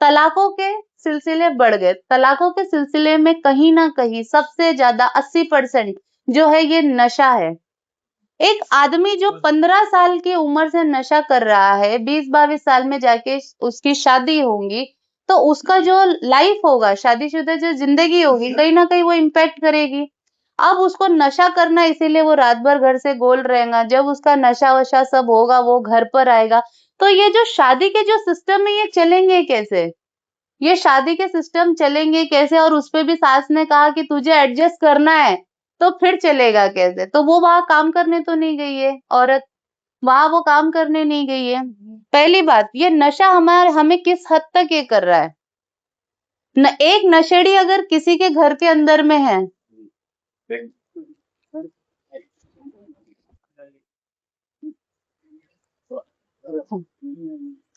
तलाकों के सिलसिले बढ़ गए। तलाकों के सिलसिले में कहीं ना कहीं सबसे ज्यादा 80% जो है ये नशा है। एक आदमी जो 15 साल की उम्र से नशा कर रहा है, 20-22 साल में जाके उसकी शादी होगी, तो उसका जो लाइफ होगा, शादीशुदा जो जिंदगी होगी, कहीं ना कहीं वो इम्पैक्ट करेगी। अब उसको नशा करना, इसीलिए वो रात भर घर से गोल रहेगा। जब उसका नशा वशा सब होगा, वो घर पर आएगा। तो ये जो शादी के जो सिस्टम है, ये चलेंगे कैसे? ये शादी के सिस्टम चलेंगे कैसे, और उस पे भी सास ने कहा कि तुझे एडजस्ट करना है, तो फिर चलेगा कैसे? तो वो वहां काम करने तो नहीं गई है औरत, वहां वो काम करने नहीं गई है। पहली बात, ये नशा हमें किस हद तक ये कर रहा है? एक नशेड़ी अगर किसी के घर के अंदर में है,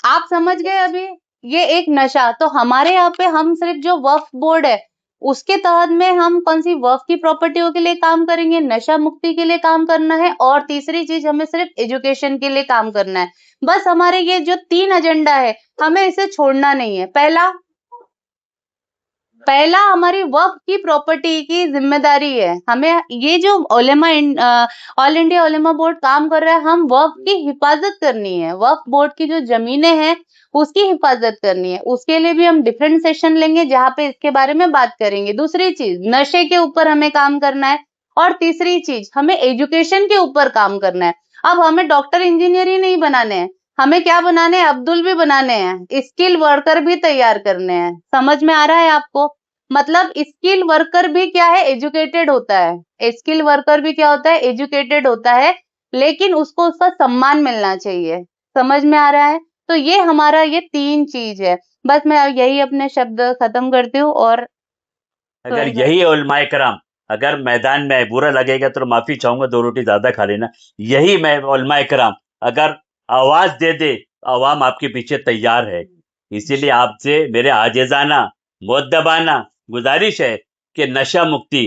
आप समझ गए अभी, ये एक नशा। तो हमारे यहाँ पे हम सिर्फ जो वक्फ बोर्ड है उसके तहत में हम कौन सी वक्फ की प्रॉपर्टियों के लिए काम करेंगे, नशा मुक्ति के लिए काम करना है, और तीसरी चीज हमें सिर्फ एजुकेशन के लिए काम करना है। बस हमारे ये जो 3 एजेंडा है हमें इसे छोड़ना नहीं है। पहला हमारी वक्फ की प्रॉपर्टी की जिम्मेदारी है। हमें ये जो ऑल इंडिया उलेमा बोर्ड काम कर रहा है, हम वक्फ की हिफाजत करनी है। वक्फ बोर्ड की जो जमीनें हैं उसकी हिफाजत करनी है। उसके लिए भी हम डिफरेंट सेशन लेंगे जहाँ पे इसके बारे में बात करेंगे। दूसरी चीज, नशे के ऊपर हमें काम करना है, और तीसरी चीज हमें एजुकेशन के ऊपर काम करना है। अब हमें डॉक्टर इंजीनियर ही नहीं बनाने हैं, हमें क्या बनाने हैं? अब्दुल भी बनाने हैं, स्किल वर्कर भी तैयार करने हैं। समझ में आ रहा है आपको? मतलब स्किल वर्कर भी क्या है? एजुकेटेड होता है। स्किल वर्कर भी क्या होता है? एजुकेटेड होता है, लेकिन उसको उसका सम्मान मिलना चाहिए। समझ में आ रहा है? तो ये हमारा ये 3 चीज है। बस मैं यही अपने शब्द खत्म करती हूँ। और अगर यही उलमाए कराम, अगर मैदान में बुरा लगेगा तो माफी चाहूंगा, 2 रोटी ज्यादा खा लेना, यही मैं उलमाए कराम अगर आवाज दे दे, आवाम आपके पीछे तैयार है। इसीलिए आपसे मेरे आजिजाना मुअद्दबाना गुजारिश है कि नशा मुक्ति,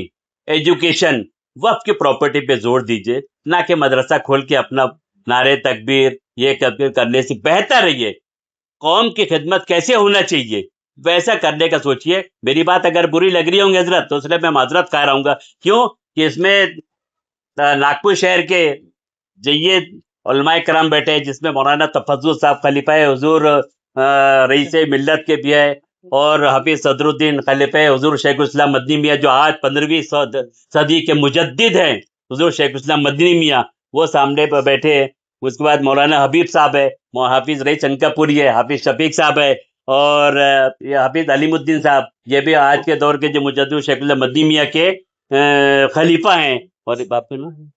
एजुकेशन, वक्फ की प्रॉपर्टी पे जोर दीजिए, ना कि मदरसा खोल के अपना नारे तकबीर ये करने से बेहतर है ये कौम की खिदमत कैसे होना चाहिए वैसा करने का सोचिए। मेरी बात अगर बुरी लग रही होंगी हजरत, तो इसलिए मैं माजरत कह रहा हूँ। क्यों कि इसमें नागपुर शहर के जय्यद उलमाए कराम बैठे हैं, जिसमें मौलाना तफज्जुल साहब खलीफा हुजूर रईस मिल्लत के भी है, और हाफिज सदरुद्दीन खलीफा हुजूर शेखुल इस्लाम मदनी मियाँ जो आज 15वीं सदी के मुजद्दिद हैं, हुजूर शेखुल इस्लाम मदनी मियाँ, वो सामने पर बैठे हैं। उसके बाद मौलाना हबीब साहब है, हाफिज रईस चनकापुरी है, हाफिज शफीक साहब है, और ये हाफिज अलीमुद्दीन साहब, ये भी आज के दौर के जो मुजद्दिद शेखुल इस्लाम मदनी मियाँ के खलीफा हैं। और बाप के नाम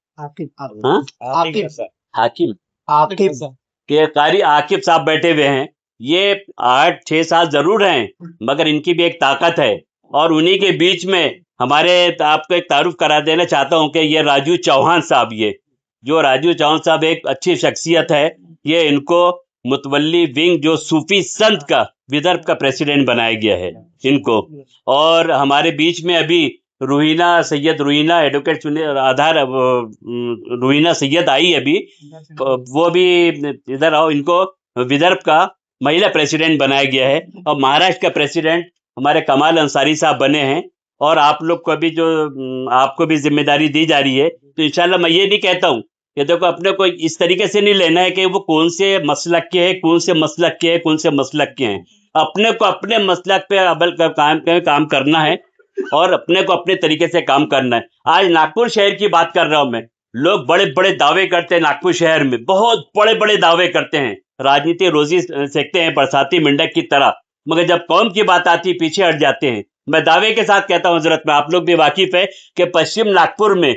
हाकिम के कारी आकिब साहब बैठे हुए हैं। ये 8-6 साल जरूर हैं, मगर इनकी भी एक ताकत है। और उन्हीं के बीच में हमारे आपको एक तारुफ करा देना चाहता हूँ कि ये राजू चौहान साहब, ये जो राजू चौहान साहब एक अच्छी शख्सियत है, ये इनको मुतवल्ली विंग जो सूफी संत का विदर्भ का प्रेसिडेंट बनाया गया है इनको। और हमारे बीच में अभी रूहीना सैयद, रूहीना एडवोकेट आधार रूहीना सैयद आई अभी, वो भी इधर आओ, इनको विदर्भ का महिला प्रेसिडेंट बनाया गया है। और महाराष्ट्र का प्रेसिडेंट हमारे कमाल अंसारी साहब बने हैं। और आप लोग को भी जो आपको भी जिम्मेदारी दी जा रही है, तो इंशाल्लाह मैं ये नहीं कहता हूँ कि देखो अपने को इस तरीके से नहीं लेना है कि वो कौन से मसलक के हैं, कौन से मसलक के हैं, कौन से मसलक के हैं। अपने को अपने मसलक पे अमल काम करना है, और अपने को अपने तरीके से काम करना है। आज नागपुर शहर की बात कर रहा हूं मैं, लोग बड़े बड़े दावे करते हैं नागपुर शहर में, बहुत बड़े बड़े दावे करते हैं, राजनीति रोजी सेकते हैं बरसाती मेंढक की तरह, मगर जब कौम की बात आती है पीछे हट जाते हैं। मैं दावे के साथ कहता हूं हजरत में, आप लोग भी वाकिफ है कि पश्चिम नागपुर में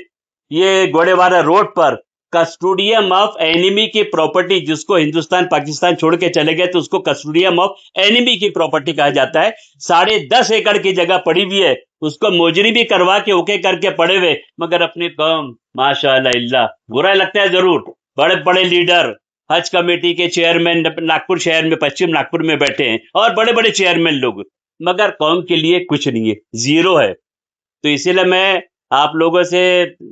ये गोड़ेवाला रोड पर कस्टोडियम ऑफ एनिमी की प्रॉपर्टी, जिसको हिंदुस्तान पाकिस्तान छोड़ के चले गए तो उसको कस्टोडियम ऑफ एनिमी की प्रॉपर्टी कहा जाता है। 10.5 एकड़ की जगह पड़ी हुई है, उसको मोजरी भी करवा के ओके करके पड़े हुए, मगर अपनी कौम माशाअल्लाह, बुरा लगता है जरूर। बड़े बड़े लीडर, हज कमेटी के चेयरमैन नागपुर शहर में, पश्चिम नागपुर में बैठे हैं, और बड़े बड़े चेयरमैन लोग, मगर कौम के लिए कुछ नहीं है, जीरो है। तो इसीलिए मैं आप लोगों से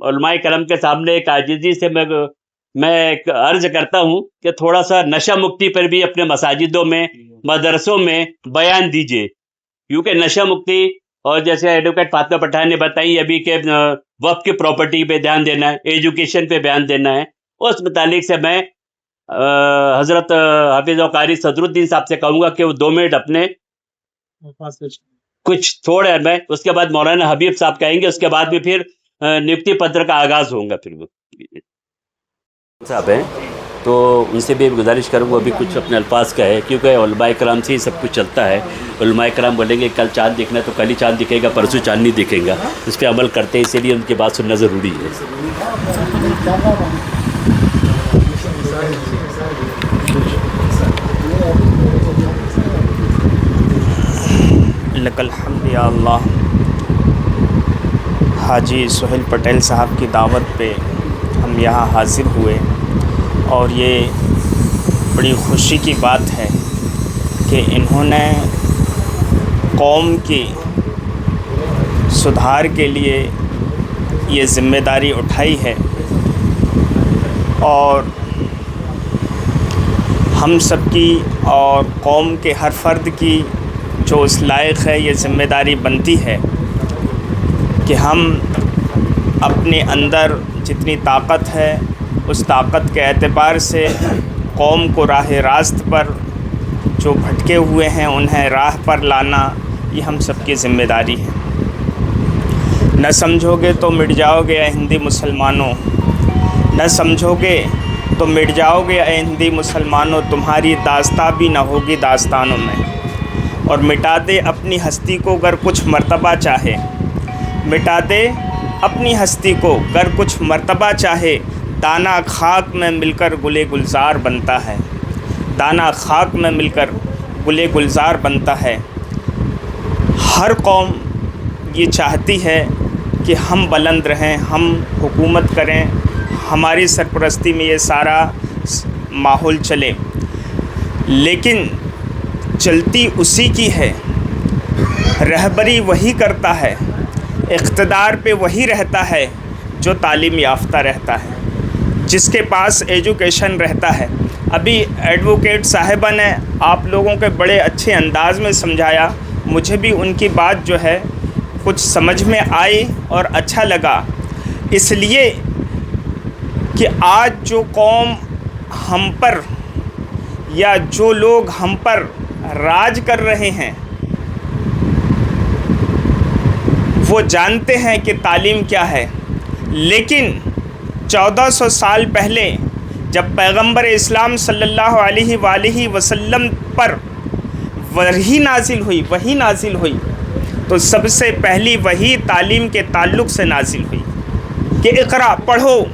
उलमाए करम के सामने एक आजिजी से मैं एक अर्ज करता हूं कि थोड़ा सा नशा मुक्ति पर भी अपने मसाजिदों में, मदरसों में बयान दीजिए, क्योंकि नशा मुक्ति, और जैसे एडवोकेट फातिमा पठान ने बताई अभी के वक्फ की प्रॉपर्टी पे ध्यान देना है, एजुकेशन पे ध्यान देना है। उस मुतालिक से मैं हजरत हाफिज कारी सदरुद्दीन साहब से कहूँगा कि वो 2 मिनट अपने कुछ छोड़े मैं, उसके बाद मौलाना हबीब साहब कहेंगे, उसके बाद भी फिर नियुक्ति पत्र का आगाज होगा। फिर वो साहब हैं, तो उनसे भी गुजारिश करूँगा अभी कुछ अपने अल्फाज का है, क्योंकि उलमाए कराम से ही सब कुछ चलता है। उलमाए कराम बोलेंगे कल चाँद दिखना तो कल ही चाँद दिखेगा, परसों चाँद नहीं दिखेगा। इस पर अमल करते हैं, इसीलिए उनकी बात सुनना ज़रूरी है। लकल हम्द या अल्लाह। हाजी सुहेल पटेल साहब की दावत पे हम यहाँ हाज़िर हुए और ये बड़ी खुशी की बात है कि इन्होंने कौम की सुधार के लिए ये ज़िम्मेदारी उठाई है और हम सब की और कौम के हर फ़र्द की जो इस लायक है ये ज़िम्मेदारी बनती है कि हम अपने अंदर जितनी ताकत है उस ताकत के एतबार से कौम को राह रास्त पर जो भटके हुए हैं उन्हें राह पर लाना ये हम सब की ज़िम्मेदारी है। न समझोगे तो मिट जाओगे ए हिंदी मुसलमानों, न समझोगे तो मिट जाओगे ए हिंदी मुसलमानों, तुम्हारी दास्तां भी न होगी दास्तानों में। और मिटा दे अपनी हस्ती को अगर कुछ मर्तबा चाहे, मिटा दे अपनी हस्ती को अगर कुछ मर्तबा चाहे, दाना खाक में मिलकर गुले गुलजार बनता है, दाना खाक में मिलकर गुले गुलजार बनता है। हर कौम ये चाहती है कि हम बुलंद रहें, हम हुकूमत करें, हमारी सरपरस्ती में ये सारा माहौल चले, लेकिन चलती उसी की है, रहबरी वही करता है, इक़्तिदार पे वही रहता है जो तालीम याफ्ता रहता है, जिसके पास एजुकेशन रहता है। अभी एडवोकेट साहिबा ने आप लोगों के बड़े अच्छे अंदाज़ में समझाया, मुझे भी उनकी बात जो है कुछ समझ में आई और अच्छा लगा, इसलिए कि आज जो कौम हम पर या जो लोग हम पर राज कर रहे हैं वो जानते हैं कि तालीम क्या है, लेकिन 1400 साल पहले जब पैगंबर इस्लाम सल्लल्लाहु अलैहि वसल्लम पर वही नाजिल हुई तो सबसे पहली वही तालीम के ताल्लुक़ से नाजिल हुई कि इक़रा पढ़ो,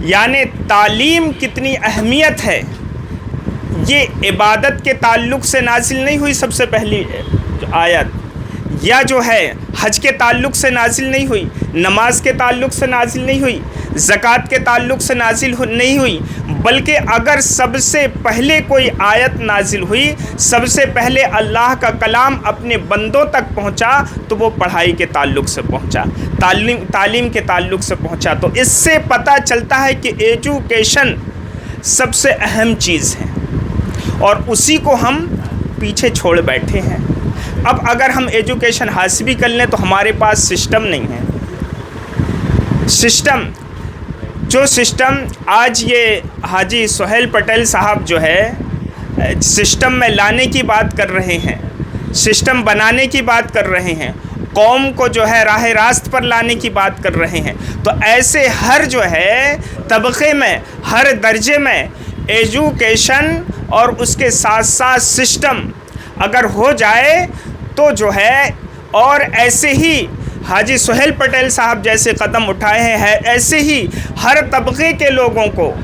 यानी तालीम कितनी अहमियत है। ये इबादत के ताल्लुक़ से नाजिल नहीं हुई सबसे पहली आयत, या जो है हज के ताल्लुक़ से नाजिल नहीं हुई, नमाज के ताल्लुक़ से नाजिल नहीं हुई, ज़कात के ताल्लुक़ से नाजिल नहीं हुई, बल्कि अगर सबसे पहले कोई आयत नाजिल हुई, सबसे पहले अल्लाह का कलाम अपने बंदों तक पहुंचा तो वो पढ़ाई के ताल्लुक़ से पहुंचा, तालीम के ताल्लुक़ से पहुंचा। तो इससे पता चलता है कि एजुकेशन सबसे अहम चीज़ है और उसी को हम पीछे छोड़ बैठे हैं। अब अगर हम एजुकेशन हासिल भी कर लें तो हमारे पास सिस्टम नहीं है। सिस्टम आज ये हाजी सुहेल पटेल साहब जो है सिस्टम में लाने की बात कर रहे हैं, सिस्टम बनाने की बात कर रहे हैं, कौम को जो है राह रास्त पर लाने की बात कर रहे हैं। तो ऐसे हर जो है तबक़े में, हर दर्जे में एजुकेशन और उसके साथ साथ सिस्टम अगर हो जाए तो जो है, और ऐसे ही हाजी सुहेल पटेल साहब जैसे कदम उठाए हैं, ऐसे ही हर तबक़े के लोगों को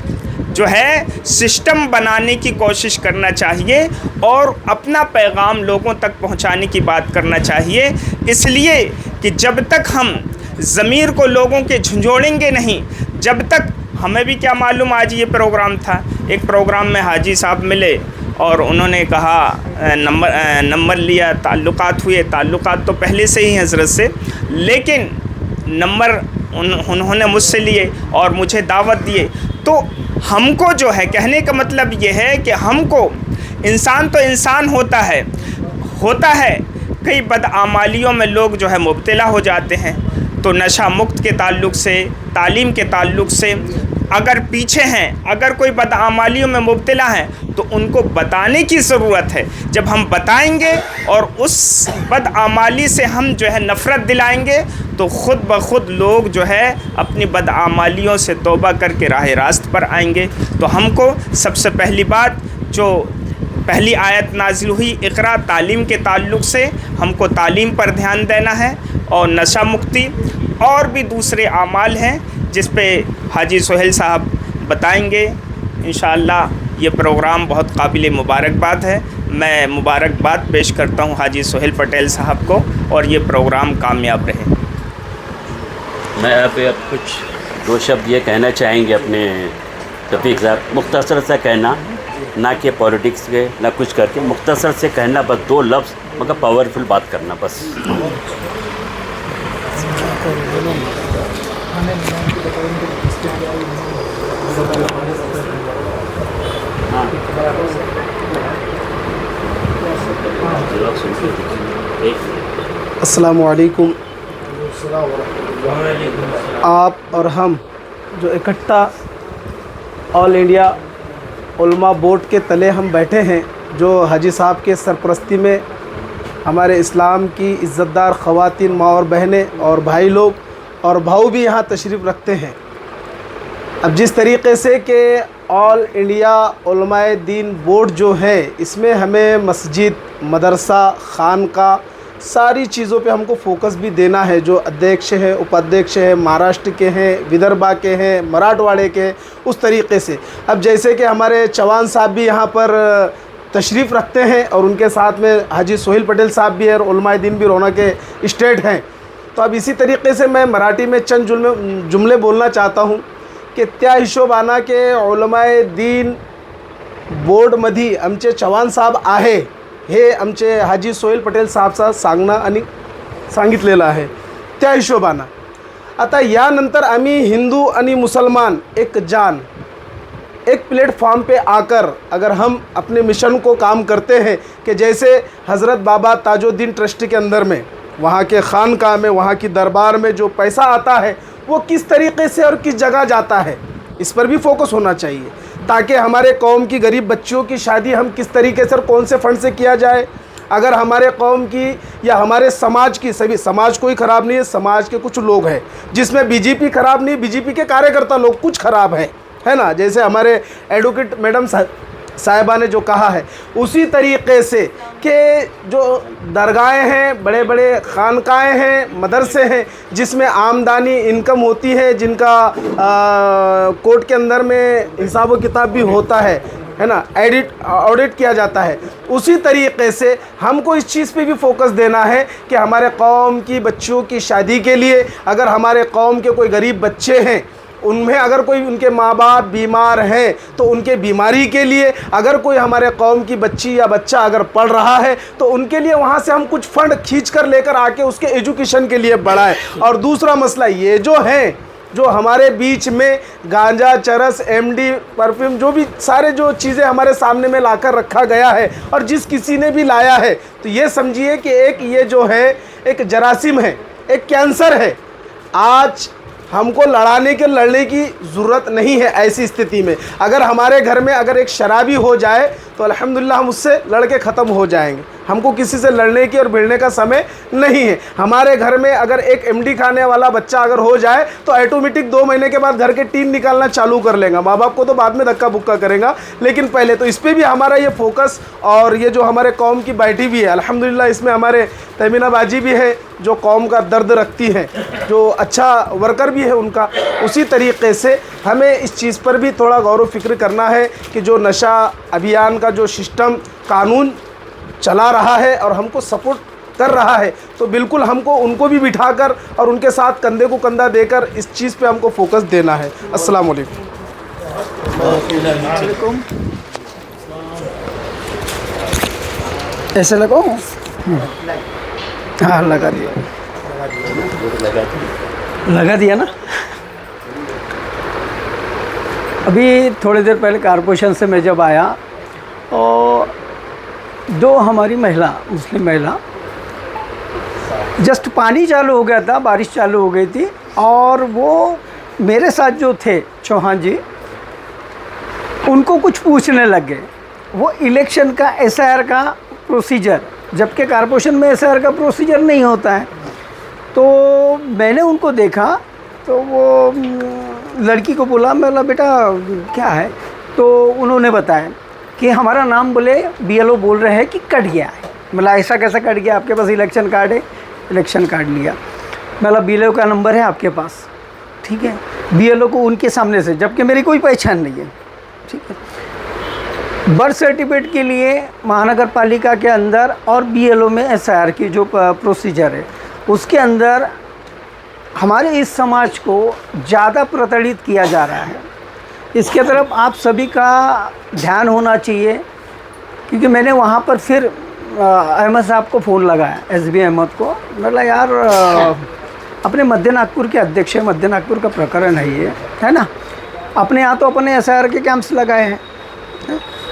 जो है सिस्टम बनाने की कोशिश करना चाहिए और अपना पैगाम लोगों तक पहुंचाने की बात करना चाहिए। इसलिए कि जब तक हम ज़मीर को लोगों के झंझोड़ेंगे नहीं, जब तक, हमें भी क्या मालूम आज ये प्रोग्राम था, एक प्रोग्राम में हाजी साहब मिले और उन्होंने कहा नंबर लिया, ताल्लुकात हुए, ताल्लुकात तो पहले से ही हज़रत से, लेकिन नंबर उन्होंने मुझसे लिए और मुझे दावत दिए। तो हमको जो है कहने का मतलब ये है कि हमको, इंसान तो इंसान होता है कई बदआमालियों में लोग जो है मुब्तला हो जाते हैं। तो नशा मुक्त के ताल्लुक़ से, तालीम के ताल्लुक़ से अगर पीछे हैं, अगर कोई बदआमालियों में मुब्तला हैं, तो उनको बताने की ज़रूरत है। जब हम बताएंगे और उस बदआमाली से हम जो है नफ़रत दिलाएंगे, तो ख़ुद ब खुद लोग जो है अपनी बदआमालियों से तौबा करके राह रास्त पर आएंगे। तो हमको सबसे पहली बात, जो पहली आयत नाजिल हुई इक़रा तालीम के ताल्लुक़ से, हमको तालीम पर ध्यान देना है, और नशा मुक्ति और भी दूसरे आमाल हैं जिस पे हाजी सोहेल साहब बताएंगे। इंशाअल्लाह ये प्रोग्राम बहुत काबिल मुबारकबाद है। मैं मुबारकबाद पेश करता हूँ हाजी सोहेल पटेल साहब को, और ये प्रोग्राम कामयाब रहे। मैं अब कुछ दो शब्द ये कहना चाहेंगे अपने रफ़ीक साहब, मुख्तसर से कहना, ना कि पॉलिटिक्स के ना कुछ करके, मुख्तसर से कहना, बस दो लफ्ज़ मगर पावरफुल बात करना बस। अस्सलामु अलैकुम। आप और हम जो इकट्ठा ऑल इंडिया उलमा बोर्ड के तले हम बैठे हैं, जो हाजी साहब के सरपरस्ती में हमारे इस्लाम की इज़्ज़तदार ख़वातीन, माँ और बहनें और भाई लोग और भाऊ भी यहाँ तशरीफ़ रखते हैं। अब जिस तरीक़े से कि ऑल इंडिया उलमाए दीन बोर्ड जो है, इसमें हमें मस्जिद, मदरसा, खानका, सारी चीज़ों पे हमको फोकस भी देना है। जो अध्यक्ष हैं, उपाध्यक्ष हैं, महाराष्ट्र के हैं, विदर्भा के हैं, मराठवाड़े के, उस तरीक़े से। अब जैसे कि हमारे चौहान साहब भी यहाँ पर तशरीफ़ रखते हैं, और उनके साथ में हाजी सोहेल पटेल साहब भी है, और उलमाए दीन भी रोना के स्टेट हैं। तो अब इसी तरीक़े से मैं मराठी में चंद जुमले बोलना चाहता हूँ की त्या हिशोबानं के उलमाए दीन बोर्डमध्ये आमचे चव्हाण साहेब आहे, हे आमचे हाजी सोहेल पटेल साहेबचा सांगणं आणि सांगितलेलं आहे। त्या हिशोबानं आता यानंतर आम्ही हिंदू आणि मुसलमान एक जान, एक प्लेटफॉर्म पे आकर अगर हम अपने मिशन को काम करते हैं कि जैसे हज़रत बाबा ताजुद्दीन ट्रस्ट के अंदर में, वहाँ के खानका में, वहाँ की दरबार में जो पैसा आता है वो किस तरीक़े से और किस जगह जाता है, इस पर भी फोकस होना चाहिए, ताकि हमारे कौम की गरीब बच्चियों की शादी हम किस तरीके से और कौन से फ़ंड से किया जाए। अगर हमारे कौम की या हमारे समाज की, सभी समाज कोई ख़राब नहीं है, समाज के कुछ लोग हैं जिसमें बीजेपी ख़राब नहीं, बीजेपी के कार्यकर्ता लोग कुछ ख़राब है ना, जैसे हमारे एडवोकेट मैडम साहिबा ने जो कहा है, उसी तरीक़े से कि जो दरगाहें हैं, बड़े बड़े खानकाएँ हैं, मदरसे हैं, जिसमें आमदनी इनकम होती है, जिनका कोर्ट के अंदर में हिसाब व किताब भी होता है ना, ऑडिट किया जाता है। उसी तरीक़े से हमको इस चीज़ पे भी फोकस देना है कि हमारे कौम की बच्चियों की शादी के लिए, अगर हमारे कौम के कोई गरीब बच्चे हैं, उनमें अगर कोई उनके माँ बाप बीमार हैं, तो उनके बीमारी के लिए, अगर कोई हमारे कौम की बच्ची या बच्चा अगर पढ़ रहा है, तो उनके लिए वहाँ से हम कुछ फ़ंड खींच कर लेकर आके उसके एजुकेशन के लिए बढ़ाएं। और दूसरा मसला ये जो है, जो हमारे बीच में गांजा, चरस, एमडी, परफ्यूम, जो भी सारे जो चीज़ें हमारे सामने में लाकर रखा गया है, और जिस किसी ने भी लाया है, तो ये समझिए कि एक ये जो है एक जरासीम है, एक कैंसर है। आज हमको लड़ने की ज़रूरत नहीं है। ऐसी स्थिति में अगर हमारे घर में अगर एक शराबी हो जाए, तो अल्हम्दुलिल्लाह हम उससे लड़के ख़त्म हो जाएंगे। हमको किसी से लड़ने की और भिड़ने का समय नहीं है। हमारे घर में अगर एक एमडी खाने वाला बच्चा अगर हो जाए, तो ऑटोमेटिक 2 महीने के बाद घर के टीन निकालना चालू कर लेगा। माँ बाप को तो बाद में धक्का बुक्का करेगा, लेकिन पहले तो इस पर भी हमारा ये फोकस, और ये जो हमारे कौम की बैठी भी है, अल्हम्दुलिल्लाह इसमें हमारे तमीना बाजी भी है, जो कौम का दर्द रखती हैं, जो अच्छा वर्कर भी है उनका। उसी तरीक़े से हमें इस चीज़ पर भी थोड़ा गौर व फिक्र करना है कि जो नशा अभियान का जो सिस्टम कानून चला रहा है और हमको सपोर्ट कर रहा है, तो बिल्कुल हमको उनको भी बिठाकर और उनके साथ कंधे को कंधा देकर इस चीज़ पे हमको फोकस देना है। अस्सलाम वालेकुम। ऐसे लगाओ, हाँ लगा दिया ना। अभी थोड़ी देर पहले कारपोरेशन से मैं जब आया, और दो हमारी महिला, मुस्लिम महिला, जस्ट पानी चालू हो गया था, बारिश चालू हो गई थी, और वो मेरे साथ जो थे चौहान जी, उनको कुछ पूछने लग गए। वो इलेक्शन का एसआईआर का प्रोसीजर, जबकि कारपोरेशन में एसआईआर का प्रोसीजर नहीं होता है। तो मैंने उनको देखा तो वो लड़की को बोला, मैं बोला बेटा क्या है? तो उन्होंने बताया कि हमारा नाम बोले बीएलओ बोल रहे हैं कि कट गया है। मतलब ऐसा कैसा कट गया? आपके पास इलेक्शन कार्ड है? इलेक्शन कार्ड लिया। मतलब बीएलओ का नंबर है आपके पास, ठीक है। बीएलओ को उनके सामने से, जबकि मेरी कोई पहचान नहीं है, ठीक है। बर्थ सर्टिफिकेट के लिए महानगर पालिका के अंदर और बीएलओ में एसआईआर की जो प्रोसीजर है उसके अंदर हमारे इस समाज को ज़्यादा प्रताड़ित किया जा रहा है। इसके तरफ आप सभी का ध्यान होना चाहिए, क्योंकि मैंने वहाँ पर फिर अहमद साहब को फ़ोन लगाया, एसबी अहमद को। मतलब यार अपने मध्य नागपुर के अध्यक्ष है, मध्य नागपुर का प्रकरण है ये, है ना। अपने यहाँ तो अपने एसआईआर के कैंप्स लगाए हैं,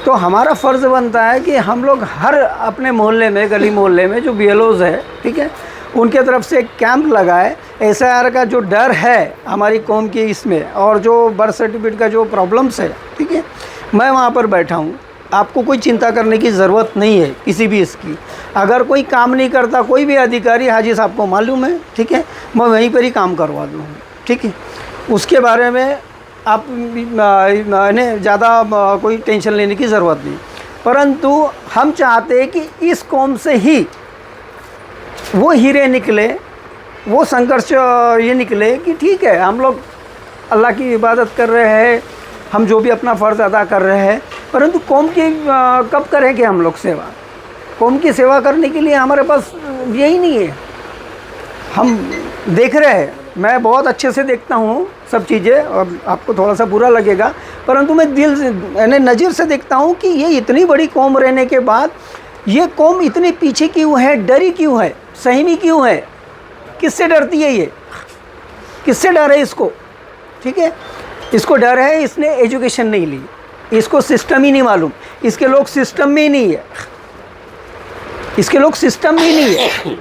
तो हमारा फ़र्ज़ बनता है कि हम लोग हर अपने मोहल्ले में, गली मोहल्ले में जो बीएलओज़ है, ठीक है, उनके तरफ से कैंप लगाए। एसआईआर का जो डर है हमारी कौम की इसमें, और जो बर्थ सर्टिफिकेट का जो प्रॉब्लम्स है, ठीक है, मैं वहाँ पर बैठा हूँ। आपको कोई चिंता करने की ज़रूरत नहीं है किसी भी इसकी। अगर कोई काम नहीं करता, कोई भी अधिकारी, हाजी साहब को मालूम है, ठीक है, मैं वहीं पर ही काम करवा दूँ, ठीक है। उसके बारे में आप ने ज़्यादा कोई टेंशन लेने की ज़रूरत नहीं। परंतु हम चाहते हैं कि इस कौम से ही वो हीरे निकले, वो संघर्ष ये निकले कि ठीक है, हम लोग अल्लाह की इबादत कर रहे हैं, हम जो भी अपना फ़र्ज़ अदा कर रहे हैं, परंतु कौम की कब करेंगे हम लोग सेवा? कौम की सेवा करने के लिए हमारे पास यही नहीं है। हम देख रहे हैं, मैं बहुत अच्छे से देखता हूँ सब चीज़ें, और आपको थोड़ा सा बुरा लगेगा, परंतु मैं दिल से, यानी नज़र से देखता हूँ कि ये इतनी बड़ी कौम रहने के बाद ये कौम इतनी पीछे क्यों है, डरी क्यों है, सहमी क्यों है? किससे डरती है ये? किससे डर है इसको? ठीक है, इसको डर है, इसने एजुकेशन नहीं ली, इसको सिस्टम ही नहीं मालूम, इसके लोग सिस्टम में ही नहीं है, इसके लोग सिस्टम में ही नहीं है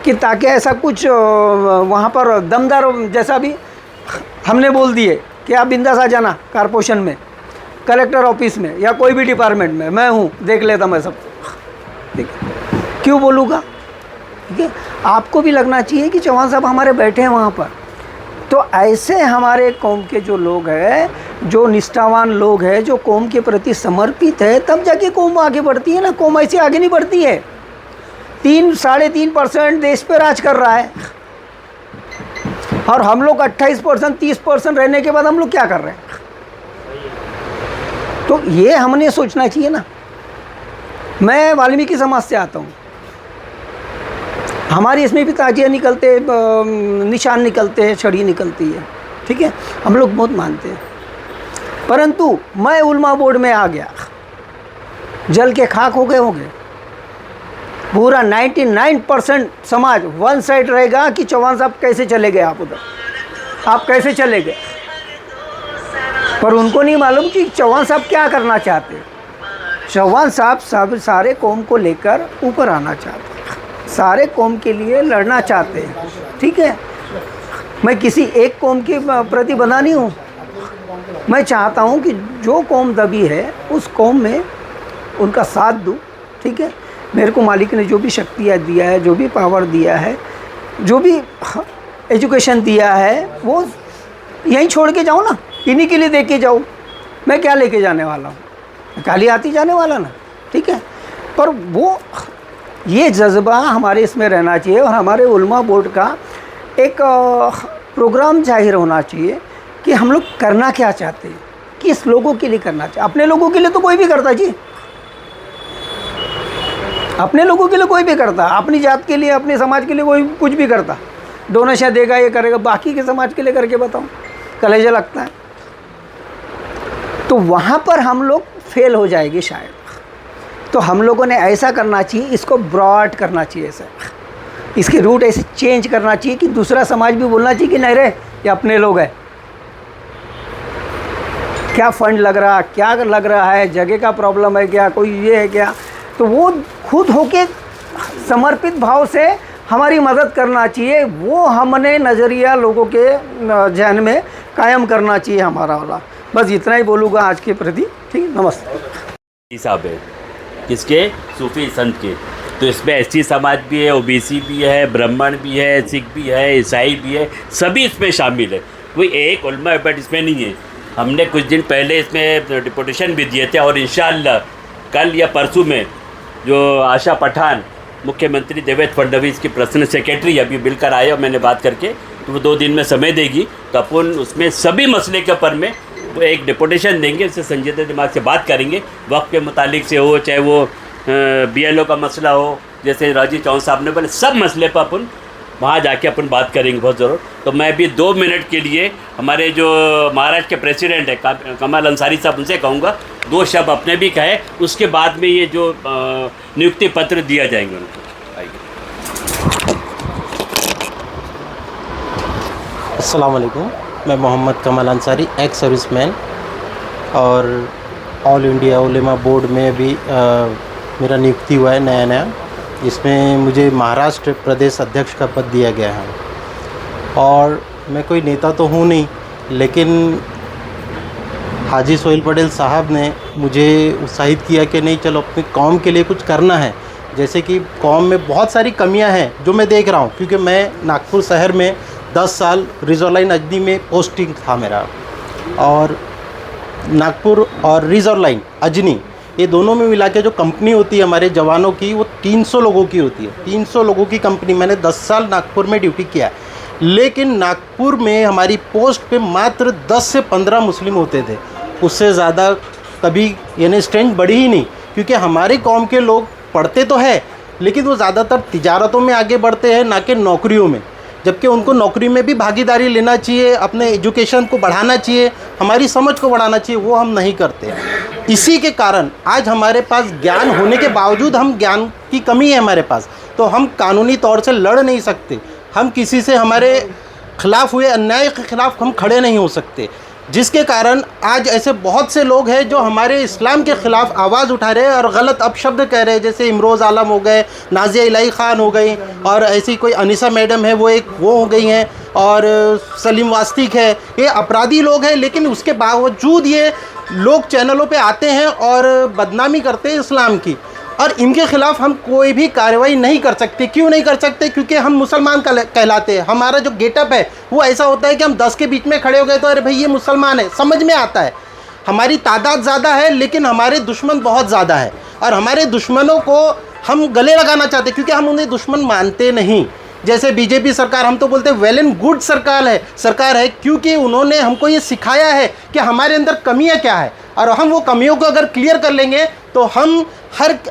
कि ताकि ऐसा कुछ वहाँ पर दमदार, जैसा भी हमने बोल दिए कि आप बिंदास आ जाना कारपोरेशन में, कलेक्टर ऑफिस में, या कोई भी डिपार्टमेंट में, मैं हूँ, देख लेता मैं सब। ठीक है, क्यों बोलूँगा? ठीक है, आपको भी लगना चाहिए कि चौहान साहब हमारे बैठे हैं वहाँ पर। तो ऐसे हमारे कौम के जो लोग हैं, जो निष्ठावान लोग हैं, जो कौम के प्रति समर्पित है, तब जाके कौम आगे बढ़ती है ना। कौम ऐसे आगे नहीं बढ़ती है। 3-3.5% देश पे राज कर रहा है, और हम लोग 28%, 30% रहने के बाद हम लोग क्या कर रहे हैं? तो ये हमने सोचना चाहिए ना। मैं वाल्मीकि समाज से आता हूँ, हमारी इसमें भी ताजिया निकलते, निशान निकलते हैं, छड़ी निकलती है, ठीक है, हम लोग बहुत मानते हैं। परंतु मैं उलमा बोर्ड में आ गया, जल के खाक हो गए होंगे। पूरा 99% समाज वन साइड रहेगा कि चौहान साहब कैसे चले गए, आप उधर, आप कैसे चले गए। पर उनको नहीं मालूम कि चौहान साहब क्या करना चाहते हैं। चौहान साहब सब सारे कौम को लेकर ऊपर आना चाहते हैं, सारे कौम के लिए लड़ना चाहते हैं, ठीक है। मैं किसी एक कौम के प्रति बना नहीं हूँ। मैं चाहता हूँ कि जो कौम दबी है उस कौम में उनका साथ दूँ, ठीक है। मेरे को मालिक ने जो भी शक्तियाँ दिया है, जो भी पावर दिया है, जो भी एजुकेशन दिया है, वो यहीं छोड़ के जाऊँ ना, इन्हीं के लिए दे के जाऊँ। मैं क्या लेके जाने वाला हूँ? काली हाथी जाने वाला ना, ठीक है। पर वो ये जज्बा हमारे इसमें रहना चाहिए, और हमारे उलमा बोर्ड का एक प्रोग्राम जाहिर होना चाहिए कि हम लोग करना क्या चाहते हैं, किस लोगों के लिए करना चाहिए। अपने लोगों के लिए तो कोई भी करता जी, अपने लोगों के लिए कोई भी करता, अपनी जात के लिए, अपने समाज के लिए कोई कुछ भी करता, डोनेशन देगा, ये करेगा। बाकी के समाज के लिए करके बताओ, कलेजा लगता है। तो वहाँ पर हम लोग फेल हो जाएंगे शायद। तो हम लोगों ने ऐसा करना चाहिए, इसको ब्रॉड करना चाहिए सर, इसके रूट ऐसे चेंज करना चाहिए कि दूसरा समाज भी बोलना चाहिए कि नहीं रे, ये अपने लोग हैं। क्या फंड लग रहा, क्या लग रहा है, जगह का प्रॉब्लम है क्या, कोई ये है क्या, तो वो खुद होके समर्पित भाव से हमारी मदद करना चाहिए, वो हमने नज़रिया लोगों के जहन में कायम करना चाहिए हमारा वाला। बस इतना ही बोलूँगा आज के प्रति। ठीक है, नमस्ते। साहब है किसके? सूफी संत के। तो इसमें एसटी समाज भी है, ओबीसी भी है, ब्राह्मण भी है, सिख भी है, ईसाई भी है, सभी इसमें शामिल है। कोई एक उलमा बट इसमें नहीं है। हमने कुछ दिन पहले इसमें डिपुटेशन भी दिए थे और इंशाअल्लाह कल या परसों में जो आशा पठान मुख्यमंत्री देवेंद्र फडणवीस की पर्सनल सेक्रेटरी अभी मिलकर आए और मैंने बात करके, तो वो 2 दिन में समय देगी, तो अपन उसमें सभी मसले के ऊपर में वो एक डिपुटेशन देंगे, उससे संजीदा दिमाग से बात करेंगे। वक्त के मुतालिक से हो, चाहे वो BLO का मसला हो, जैसे राजीव चौहान साहब ने बोले, सब मसले पर अपन वहाँ जाके अपन बात करेंगे बहुत ज़रूर। तो मैं भी 2 मिनट के लिए हमारे जो महाराष्ट्र के प्रेसिडेंट है कमाल अंसारी साहब, उनसे कहूँगा 2 शब्द अपने भी कहे, उसके बाद में ये जो नियुक्ति पत्र दिया जाएंगे उनको। अस्सलाम वालेकुम, मैं मोहम्मद कमाल अंसारी, एक्स सर्विसमैन, और ऑल इंडिया उलेमा बोर्ड में भी मेरा नियुक्ति हुआ है नया, जिसमें मुझे महाराष्ट्र प्रदेश अध्यक्ष का पद दिया गया है। और मैं कोई नेता तो हूँ नहीं, लेकिन हाजी सोहेल पटेल साहब ने मुझे उत्साहित किया कि नहीं, चलो अपनी कौम के लिए कुछ करना है। जैसे कि कौम में बहुत सारी कमियां हैं जो मैं देख रहा हूं, क्योंकि मैं नागपुर शहर में 10 साल रिजर्व लाइन अजनी में पोस्टिंग था मेरा, और नागपुर और रिजर्व लाइन अजनी ये दोनों में मिला के जो कंपनी होती है हमारे जवानों की, वो 300 लोगों की होती है। 300 लोगों की कंपनी। मैंने 10 साल नागपुर में ड्यूटी किया है, लेकिन नागपुर में हमारी पोस्ट पे मात्र 10 से 15 मुस्लिम होते थे, उससे ज़्यादा कभी यानी स्ट्रेंथ बढ़ी ही नहीं। क्योंकि हमारे कौम के लोग पढ़ते तो है, लेकिन वो ज़्यादातर तिजारतों में आगे बढ़ते हैं, ना कि नौकरियों में। जबकि उनको नौकरी में भी भागीदारी लेना चाहिए, अपने एजुकेशन को बढ़ाना चाहिए, हमारी समझ को बढ़ाना चाहिए, वो हम नहीं करते। इसी के कारण आज हमारे पास ज्ञान होने के बावजूद हम ज्ञान की कमी है हमारे पास, तो हम कानूनी तौर से लड़ नहीं सकते। हम किसी से हमारे खिलाफ हुए अन्याय के खिलाफ हम खड़े नहीं हो सकते, जिसके कारण आज ऐसे बहुत से लोग हैं जो हमारे इस्लाम के ख़िलाफ़ आवाज़ उठा रहे हैं और गलत अपशब्द कह रहे हैं। जैसे इमरोज़ आलम हो गए, नाजिया इलाही ख़ान हो गई, और ऐसी कोई अनीसा मैडम है वो हो गई हैं, और सलीम वास्तिक है। ये अपराधी लोग हैं, लेकिन उसके बावजूद ये लोग चैनलों पे आते हैं और बदनामी करते हैं इस्लाम की, और इनके ख़िलाफ़ हम कोई भी कार्रवाई नहीं कर सकते। क्यों नहीं कर सकते? क्योंकि हम मुसलमान कहलाते हैं। हमारा जो गेटअप है वो ऐसा होता है कि हम 10 के बीच में खड़े हो गए तो अरे भाई ये मुसलमान है, समझ में आता है। हमारी तादाद ज़्यादा है, लेकिन हमारे दुश्मन बहुत ज़्यादा है, और हमारे दुश्मनों को हम गले लगाना चाहते, क्योंकि हम उन्हें दुश्मन मानते नहीं। जैसे बीजेपी सरकार, हम तो बोलते हैं वेल एंड गुड सरकार है, क्योंकि उन्होंने हमको ये सिखाया है कि हमारे अंदर कमियां क्या है, और हम वो कमियों को अगर क्लियर कर लेंगे तो हम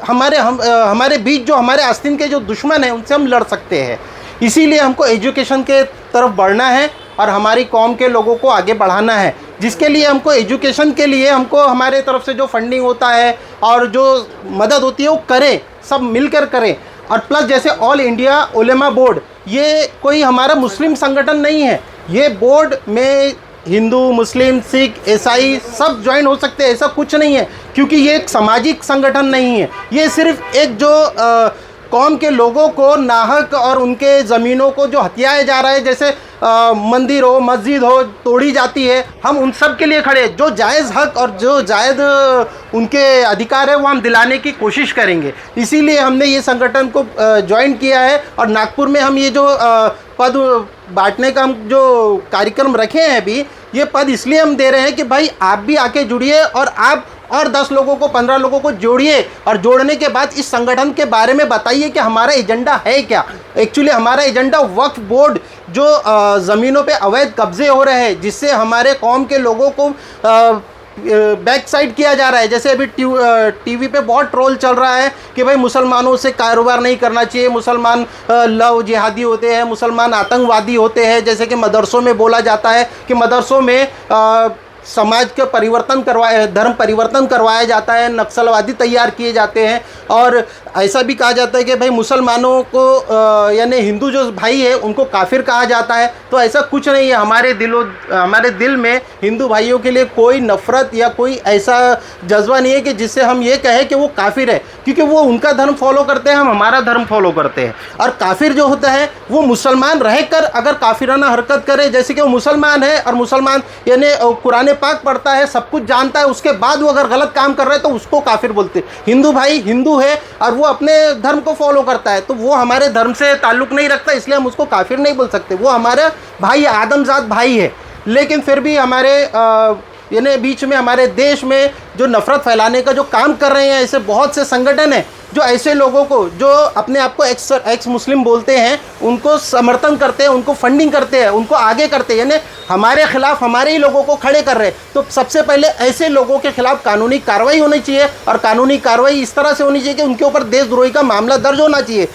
हमारे बीच जो हमारे आस्तीन के जो दुश्मन हैं उनसे हम लड़ सकते हैं। इसीलिए हमको एजुकेशन के तरफ बढ़ना है और हमारी कौम के लोगों को आगे बढ़ाना है, जिसके लिए हमको एजुकेशन के लिए हमको हमारे तरफ से जो फंडिंग होता है और जो मदद होती है वो करें, सब मिलकर करें। और प्लस जैसे ऑल इंडिया उलेमा बोर्ड, ये कोई हमारा मुस्लिम संगठन नहीं है। ये बोर्ड में हिंदू, मुस्लिम, सिख, ईसाई सब ज्वाइन हो सकते हैं, ऐसा कुछ नहीं है, क्योंकि ये एक सामाजिक संगठन नहीं है। ये सिर्फ एक जो कौम के लोगों को नाहक और उनके ज़मीनों को जो हथियाया जा रहा है, जैसे मंदिर हो, मस्जिद हो, तोड़ी जाती है, हम उन सब के लिए खड़े हैं। जो जायज़ हक और जो जायज़ उनके अधिकार है वो हम दिलाने की कोशिश करेंगे। इसीलिए हमने ये संगठन को ज्वाइन किया है, और नागपुर में हम ये जो पद बांटने का हम जो कार्यक्रम रखे हैं अभी, ये पद इसलिए हम दे रहे हैं कि भाई आप भी आके जुड़िए, और आप और 10 लोगों को, 15 लोगों को जोड़िए, और जोड़ने के बाद इस संगठन के बारे में बताइए कि हमारा एजेंडा है क्या। एक्चुअली हमारा एजेंडा वक्फ बोर्ड जो ज़मीनों पे अवैध कब्जे हो रहे हैं, जिससे हमारे कौम के लोगों को बैक साइड किया जा रहा है। जैसे अभी टीवी पे बहुत ट्रोल चल रहा है कि भाई मुसलमानों से कारोबार नहीं करना चाहिए, मुसलमान लव जिहादी होते हैं, मुसलमान आतंकवादी होते हैं। जैसे कि मदरसों में बोला जाता है कि मदरसों में समाज के धर्म परिवर्तन करवाया जाता है, नक्सलवादी तैयार किए जाते हैं। और ऐसा भी कहा जाता है कि भाई मुसलमानों को यानी हिंदू जो भाई है उनको काफिर कहा जाता है। तो ऐसा कुछ नहीं है, हमारे दिल में हिंदू भाइयों के लिए कोई नफ़रत या कोई ऐसा जज्बा नहीं है कि जिससे हम ये कहें कि वो काफिर है, क्योंकि वो उनका धर्म फॉलो करते हैं, हम हमारा धर्म फॉलो करते हैं। और काफिर जो होता है वो मुसलमान रहकर अगर काफिराना हरकत करे, जैसे कि वो मुसलमान है और मुसलमान यानी कुरान पाक पढ़ता है, सब कुछ जानता है, उसके बाद वो अगर गलत काम कर रहा है तो उसको काफिर बोलते हैं। हिंदू भाई हिंदू है और वो अपने धर्म को फॉलो करता है, तो वो हमारे धर्म से ताल्लुक़ नहीं रखता, इसलिए हम उसको काफिर नहीं बोल सकते। वो हमारे भाई आदमजात भाई है। लेकिन फिर भी हमारे यानी बीच में, हमारे देश में जो नफ़रत फैलाने का जो काम कर रहे हैं, ऐसे बहुत से संगठन हैं जो ऐसे लोगों को, जो अपने आप को एक्स मुस्लिम बोलते हैं, उनको समर्थन करते हैं, उनको फंडिंग करते हैं, उनको आगे करते हैं, यानी हमारे खिलाफ हमारे ही लोगों को खड़े कर रहे हैं। तो सबसे पहले ऐसे लोगों के खिलाफ कानूनी कार्रवाई होनी चाहिए, और कानूनी कार्रवाई इस तरह से होनी चाहिए कि उनके ऊपर देशद्रोही का मामला दर्ज होना चाहिए।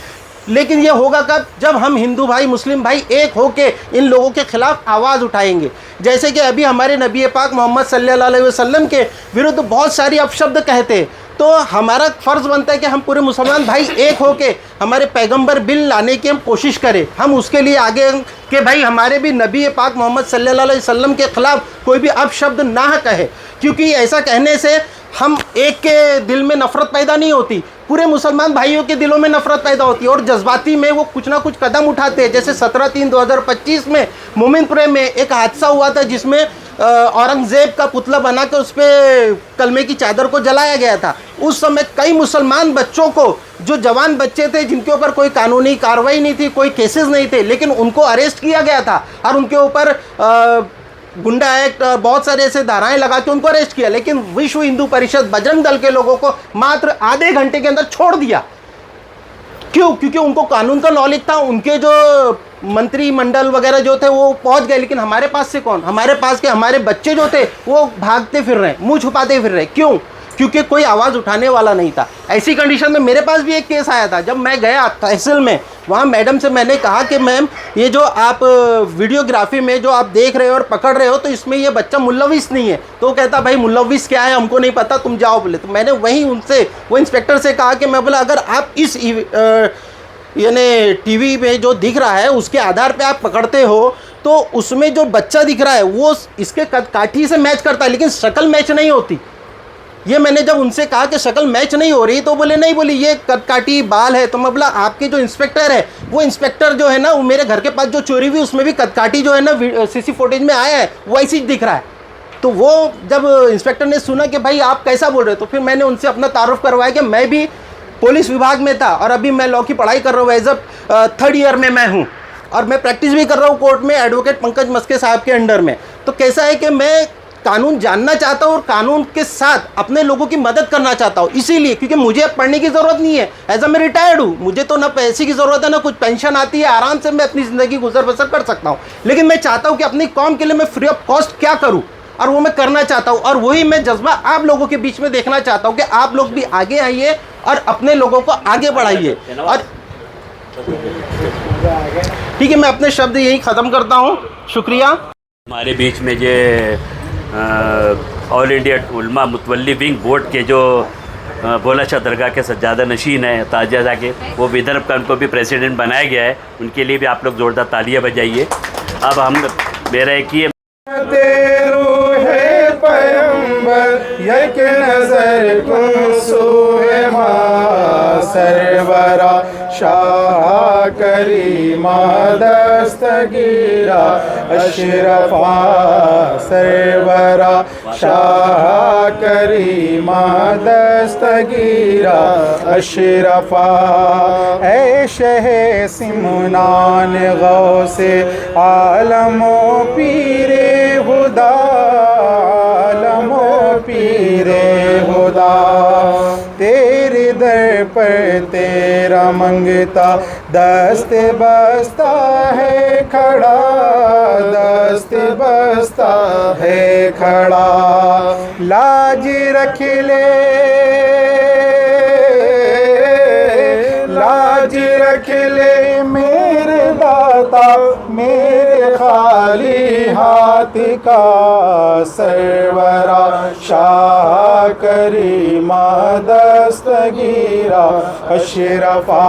लेकिन ये होगा कब? जब हम हिंदू भाई मुस्लिम भाई एक होके इन लोगों के खिलाफ आवाज़ उठाएंगे। जैसे कि अभी हमारे नबी पाक मोहम्मद सल्लल्लाहु अलैहि वसल्लम के विरुद्ध बहुत सारी अपशब्द कहते हैं, तो हमारा फ़र्ज़ बनता है कि हम पूरे मुसलमान भाई एक होके हमारे पैगंबर बिल लाने की हम कोशिश करें। हम उसके लिए आगे कि भाई हमारे भी नबी पाक मोहम्मद सल्लल्लाहु अलैहि वसल्लम के ख़िलाफ़ कोई भी अपशब्द ना कहे, क्योंकि ऐसा कहने से हम एक के दिल में नफ़रत पैदा नहीं होती, पूरे मुसलमान भाइयों के दिलों में नफ़रत पैदा होती है, और जज्बाती में वो कुछ ना कुछ कदम उठाते हैं। जैसे 17/3/2025 में मोमिनपुरे में एक हादसा हुआ था, जिसमें औरंगज़ेब का पुतला बना के उस पर कलमे की चादर को जलाया गया था। उस समय कई मुसलमान बच्चों को, जो जवान बच्चे थे जिनके ऊपर कोई कानूनी कार्रवाई नहीं थी, कोई केसेस नहीं थे, लेकिन उनको अरेस्ट किया गया था और उनके ऊपर गुंडा एक्ट, बहुत सारे ऐसे धाराएं लगा के उनको अरेस्ट किया। लेकिन विश्व हिंदू परिषद बजरंग दल के लोगों को मात्र आधे घंटे के अंदर छोड़ दिया। क्यों? क्योंकि उनको कानून का नॉलेज था, उनके जो मंत्रिमंडल वगैरह जो थे वो पहुंच गए। लेकिन हमारे पास से कौन? हमारे पास के हमारे बच्चे जो थे वो भागते फिर रहे, मुंह छुपाते फिर रहे। क्यों? क्योंकि कोई आवाज़ उठाने वाला नहीं था। ऐसी कंडीशन में मेरे पास भी एक केस आया था। जब मैं गया तहसील में, वहाँ मैडम से मैंने कहा कि मैम, ये जो आप वीडियोग्राफी में जो आप देख रहे हो और पकड़ रहे हो, तो इसमें ये बच्चा मुल्लविस नहीं है। तो वो कहता भाई मुल्लविस क्या है हमको नहीं पता, तुम जाओ बोले। तो मैंने वहीं उनसे, वो इंस्पेक्टर से कहा कि मैं बोला अगर आप इस यानी टीवी में जो दिख रहा है उसके आधार पे आप पकड़ते हो, तो उसमें जो बच्चा दिख रहा है वो इसके काठी से मैच करता है, लेकिन शक्ल मैच नहीं होती। ये मैंने जब उनसे कहा कि शक्ल मैच नहीं हो रही, तो बोले नहीं, बोली ये कटकाटी बाल है। तो मैं बोला आपके जो इंस्पेक्टर है, वो इंस्पेक्टर जो है ना, वो मेरे घर के पास जो चोरी हुई उसमें भी कटकाटी जो है ना सीसी फुटेज में आया है, वो ऐसी दिख रहा है। तो वो जब इंस्पेक्टर ने सुना कि भाई आप कैसा बोल रहे हो, तो फिर मैंने उनसे अपना तारुफ करवाया कि मैं भी पुलिस विभाग में था और अभी मैं लॉ की पढ़ाई कर रहा हूँ, एज अ 3rd ईयर में मैं हूँ, और मैं प्रैक्टिस भी कर रहा हूँ कोर्ट में एडवोकेट पंकज मस्के साहब के अंडर में। तो कैसा है कि मैं कानून जानना चाहता हूँ और कानून के साथ अपने लोगों की मदद करना चाहता हूँ, इसीलिए क्योंकि मुझे अब पढ़ने की ज़रूरत नहीं है। एज अ मैं रिटायर्ड हूँ, मुझे तो ना पैसे की ज़रूरत है ना कुछ, पेंशन आती है, आराम से मैं अपनी ज़िंदगी गुजर बसर कर सकता हूँ। लेकिन मैं चाहता हूँ कि अपनी कौम के लिए मैं फ्री ऑफ कॉस्ट क्या करूँ, और वो मैं करना चाहता हूँ। और वही मैं जज्बा आप लोगों के बीच में देखना चाहता हूँ कि आप लोग भी आगे आइए और अपने लोगों को आगे बढ़ाइए। और ठीक है, मैं अपने शब्द यही ख़त्म करता हूँ, शुक्रिया। हमारे बीच में जो ऑल इंडिया उलमा मुतवल्ली विंग बोर्ड के जो भोला शाह दरगाह के सज्जादा नशीन है ताजा के, वो विदर्भ का उनको भी प्रेसिडेंट बनाया गया है, उनके लिए भी आप लोग ज़ोरदार तालियां बजाइए। अब हम मेरा एक ही एक नजर सरवरा शाह करीमा दस्तगीरा अशरफा सरवरा शाह करीमा दस्तगीरा अशरफा ऐ शहे सिमनान गौसे आलमो पीरे खुदा पीरे खुदा तेरे दर पर तेरा मंगता दस्त बस्ता है खड़ा, दस्त बस्ता है खड़ा। लाज रख ले, लाज रख ले मेरे दाता होता मेरे खाली हाथ का सरवरा शाह करीमा दस्तगीरा अशरफा।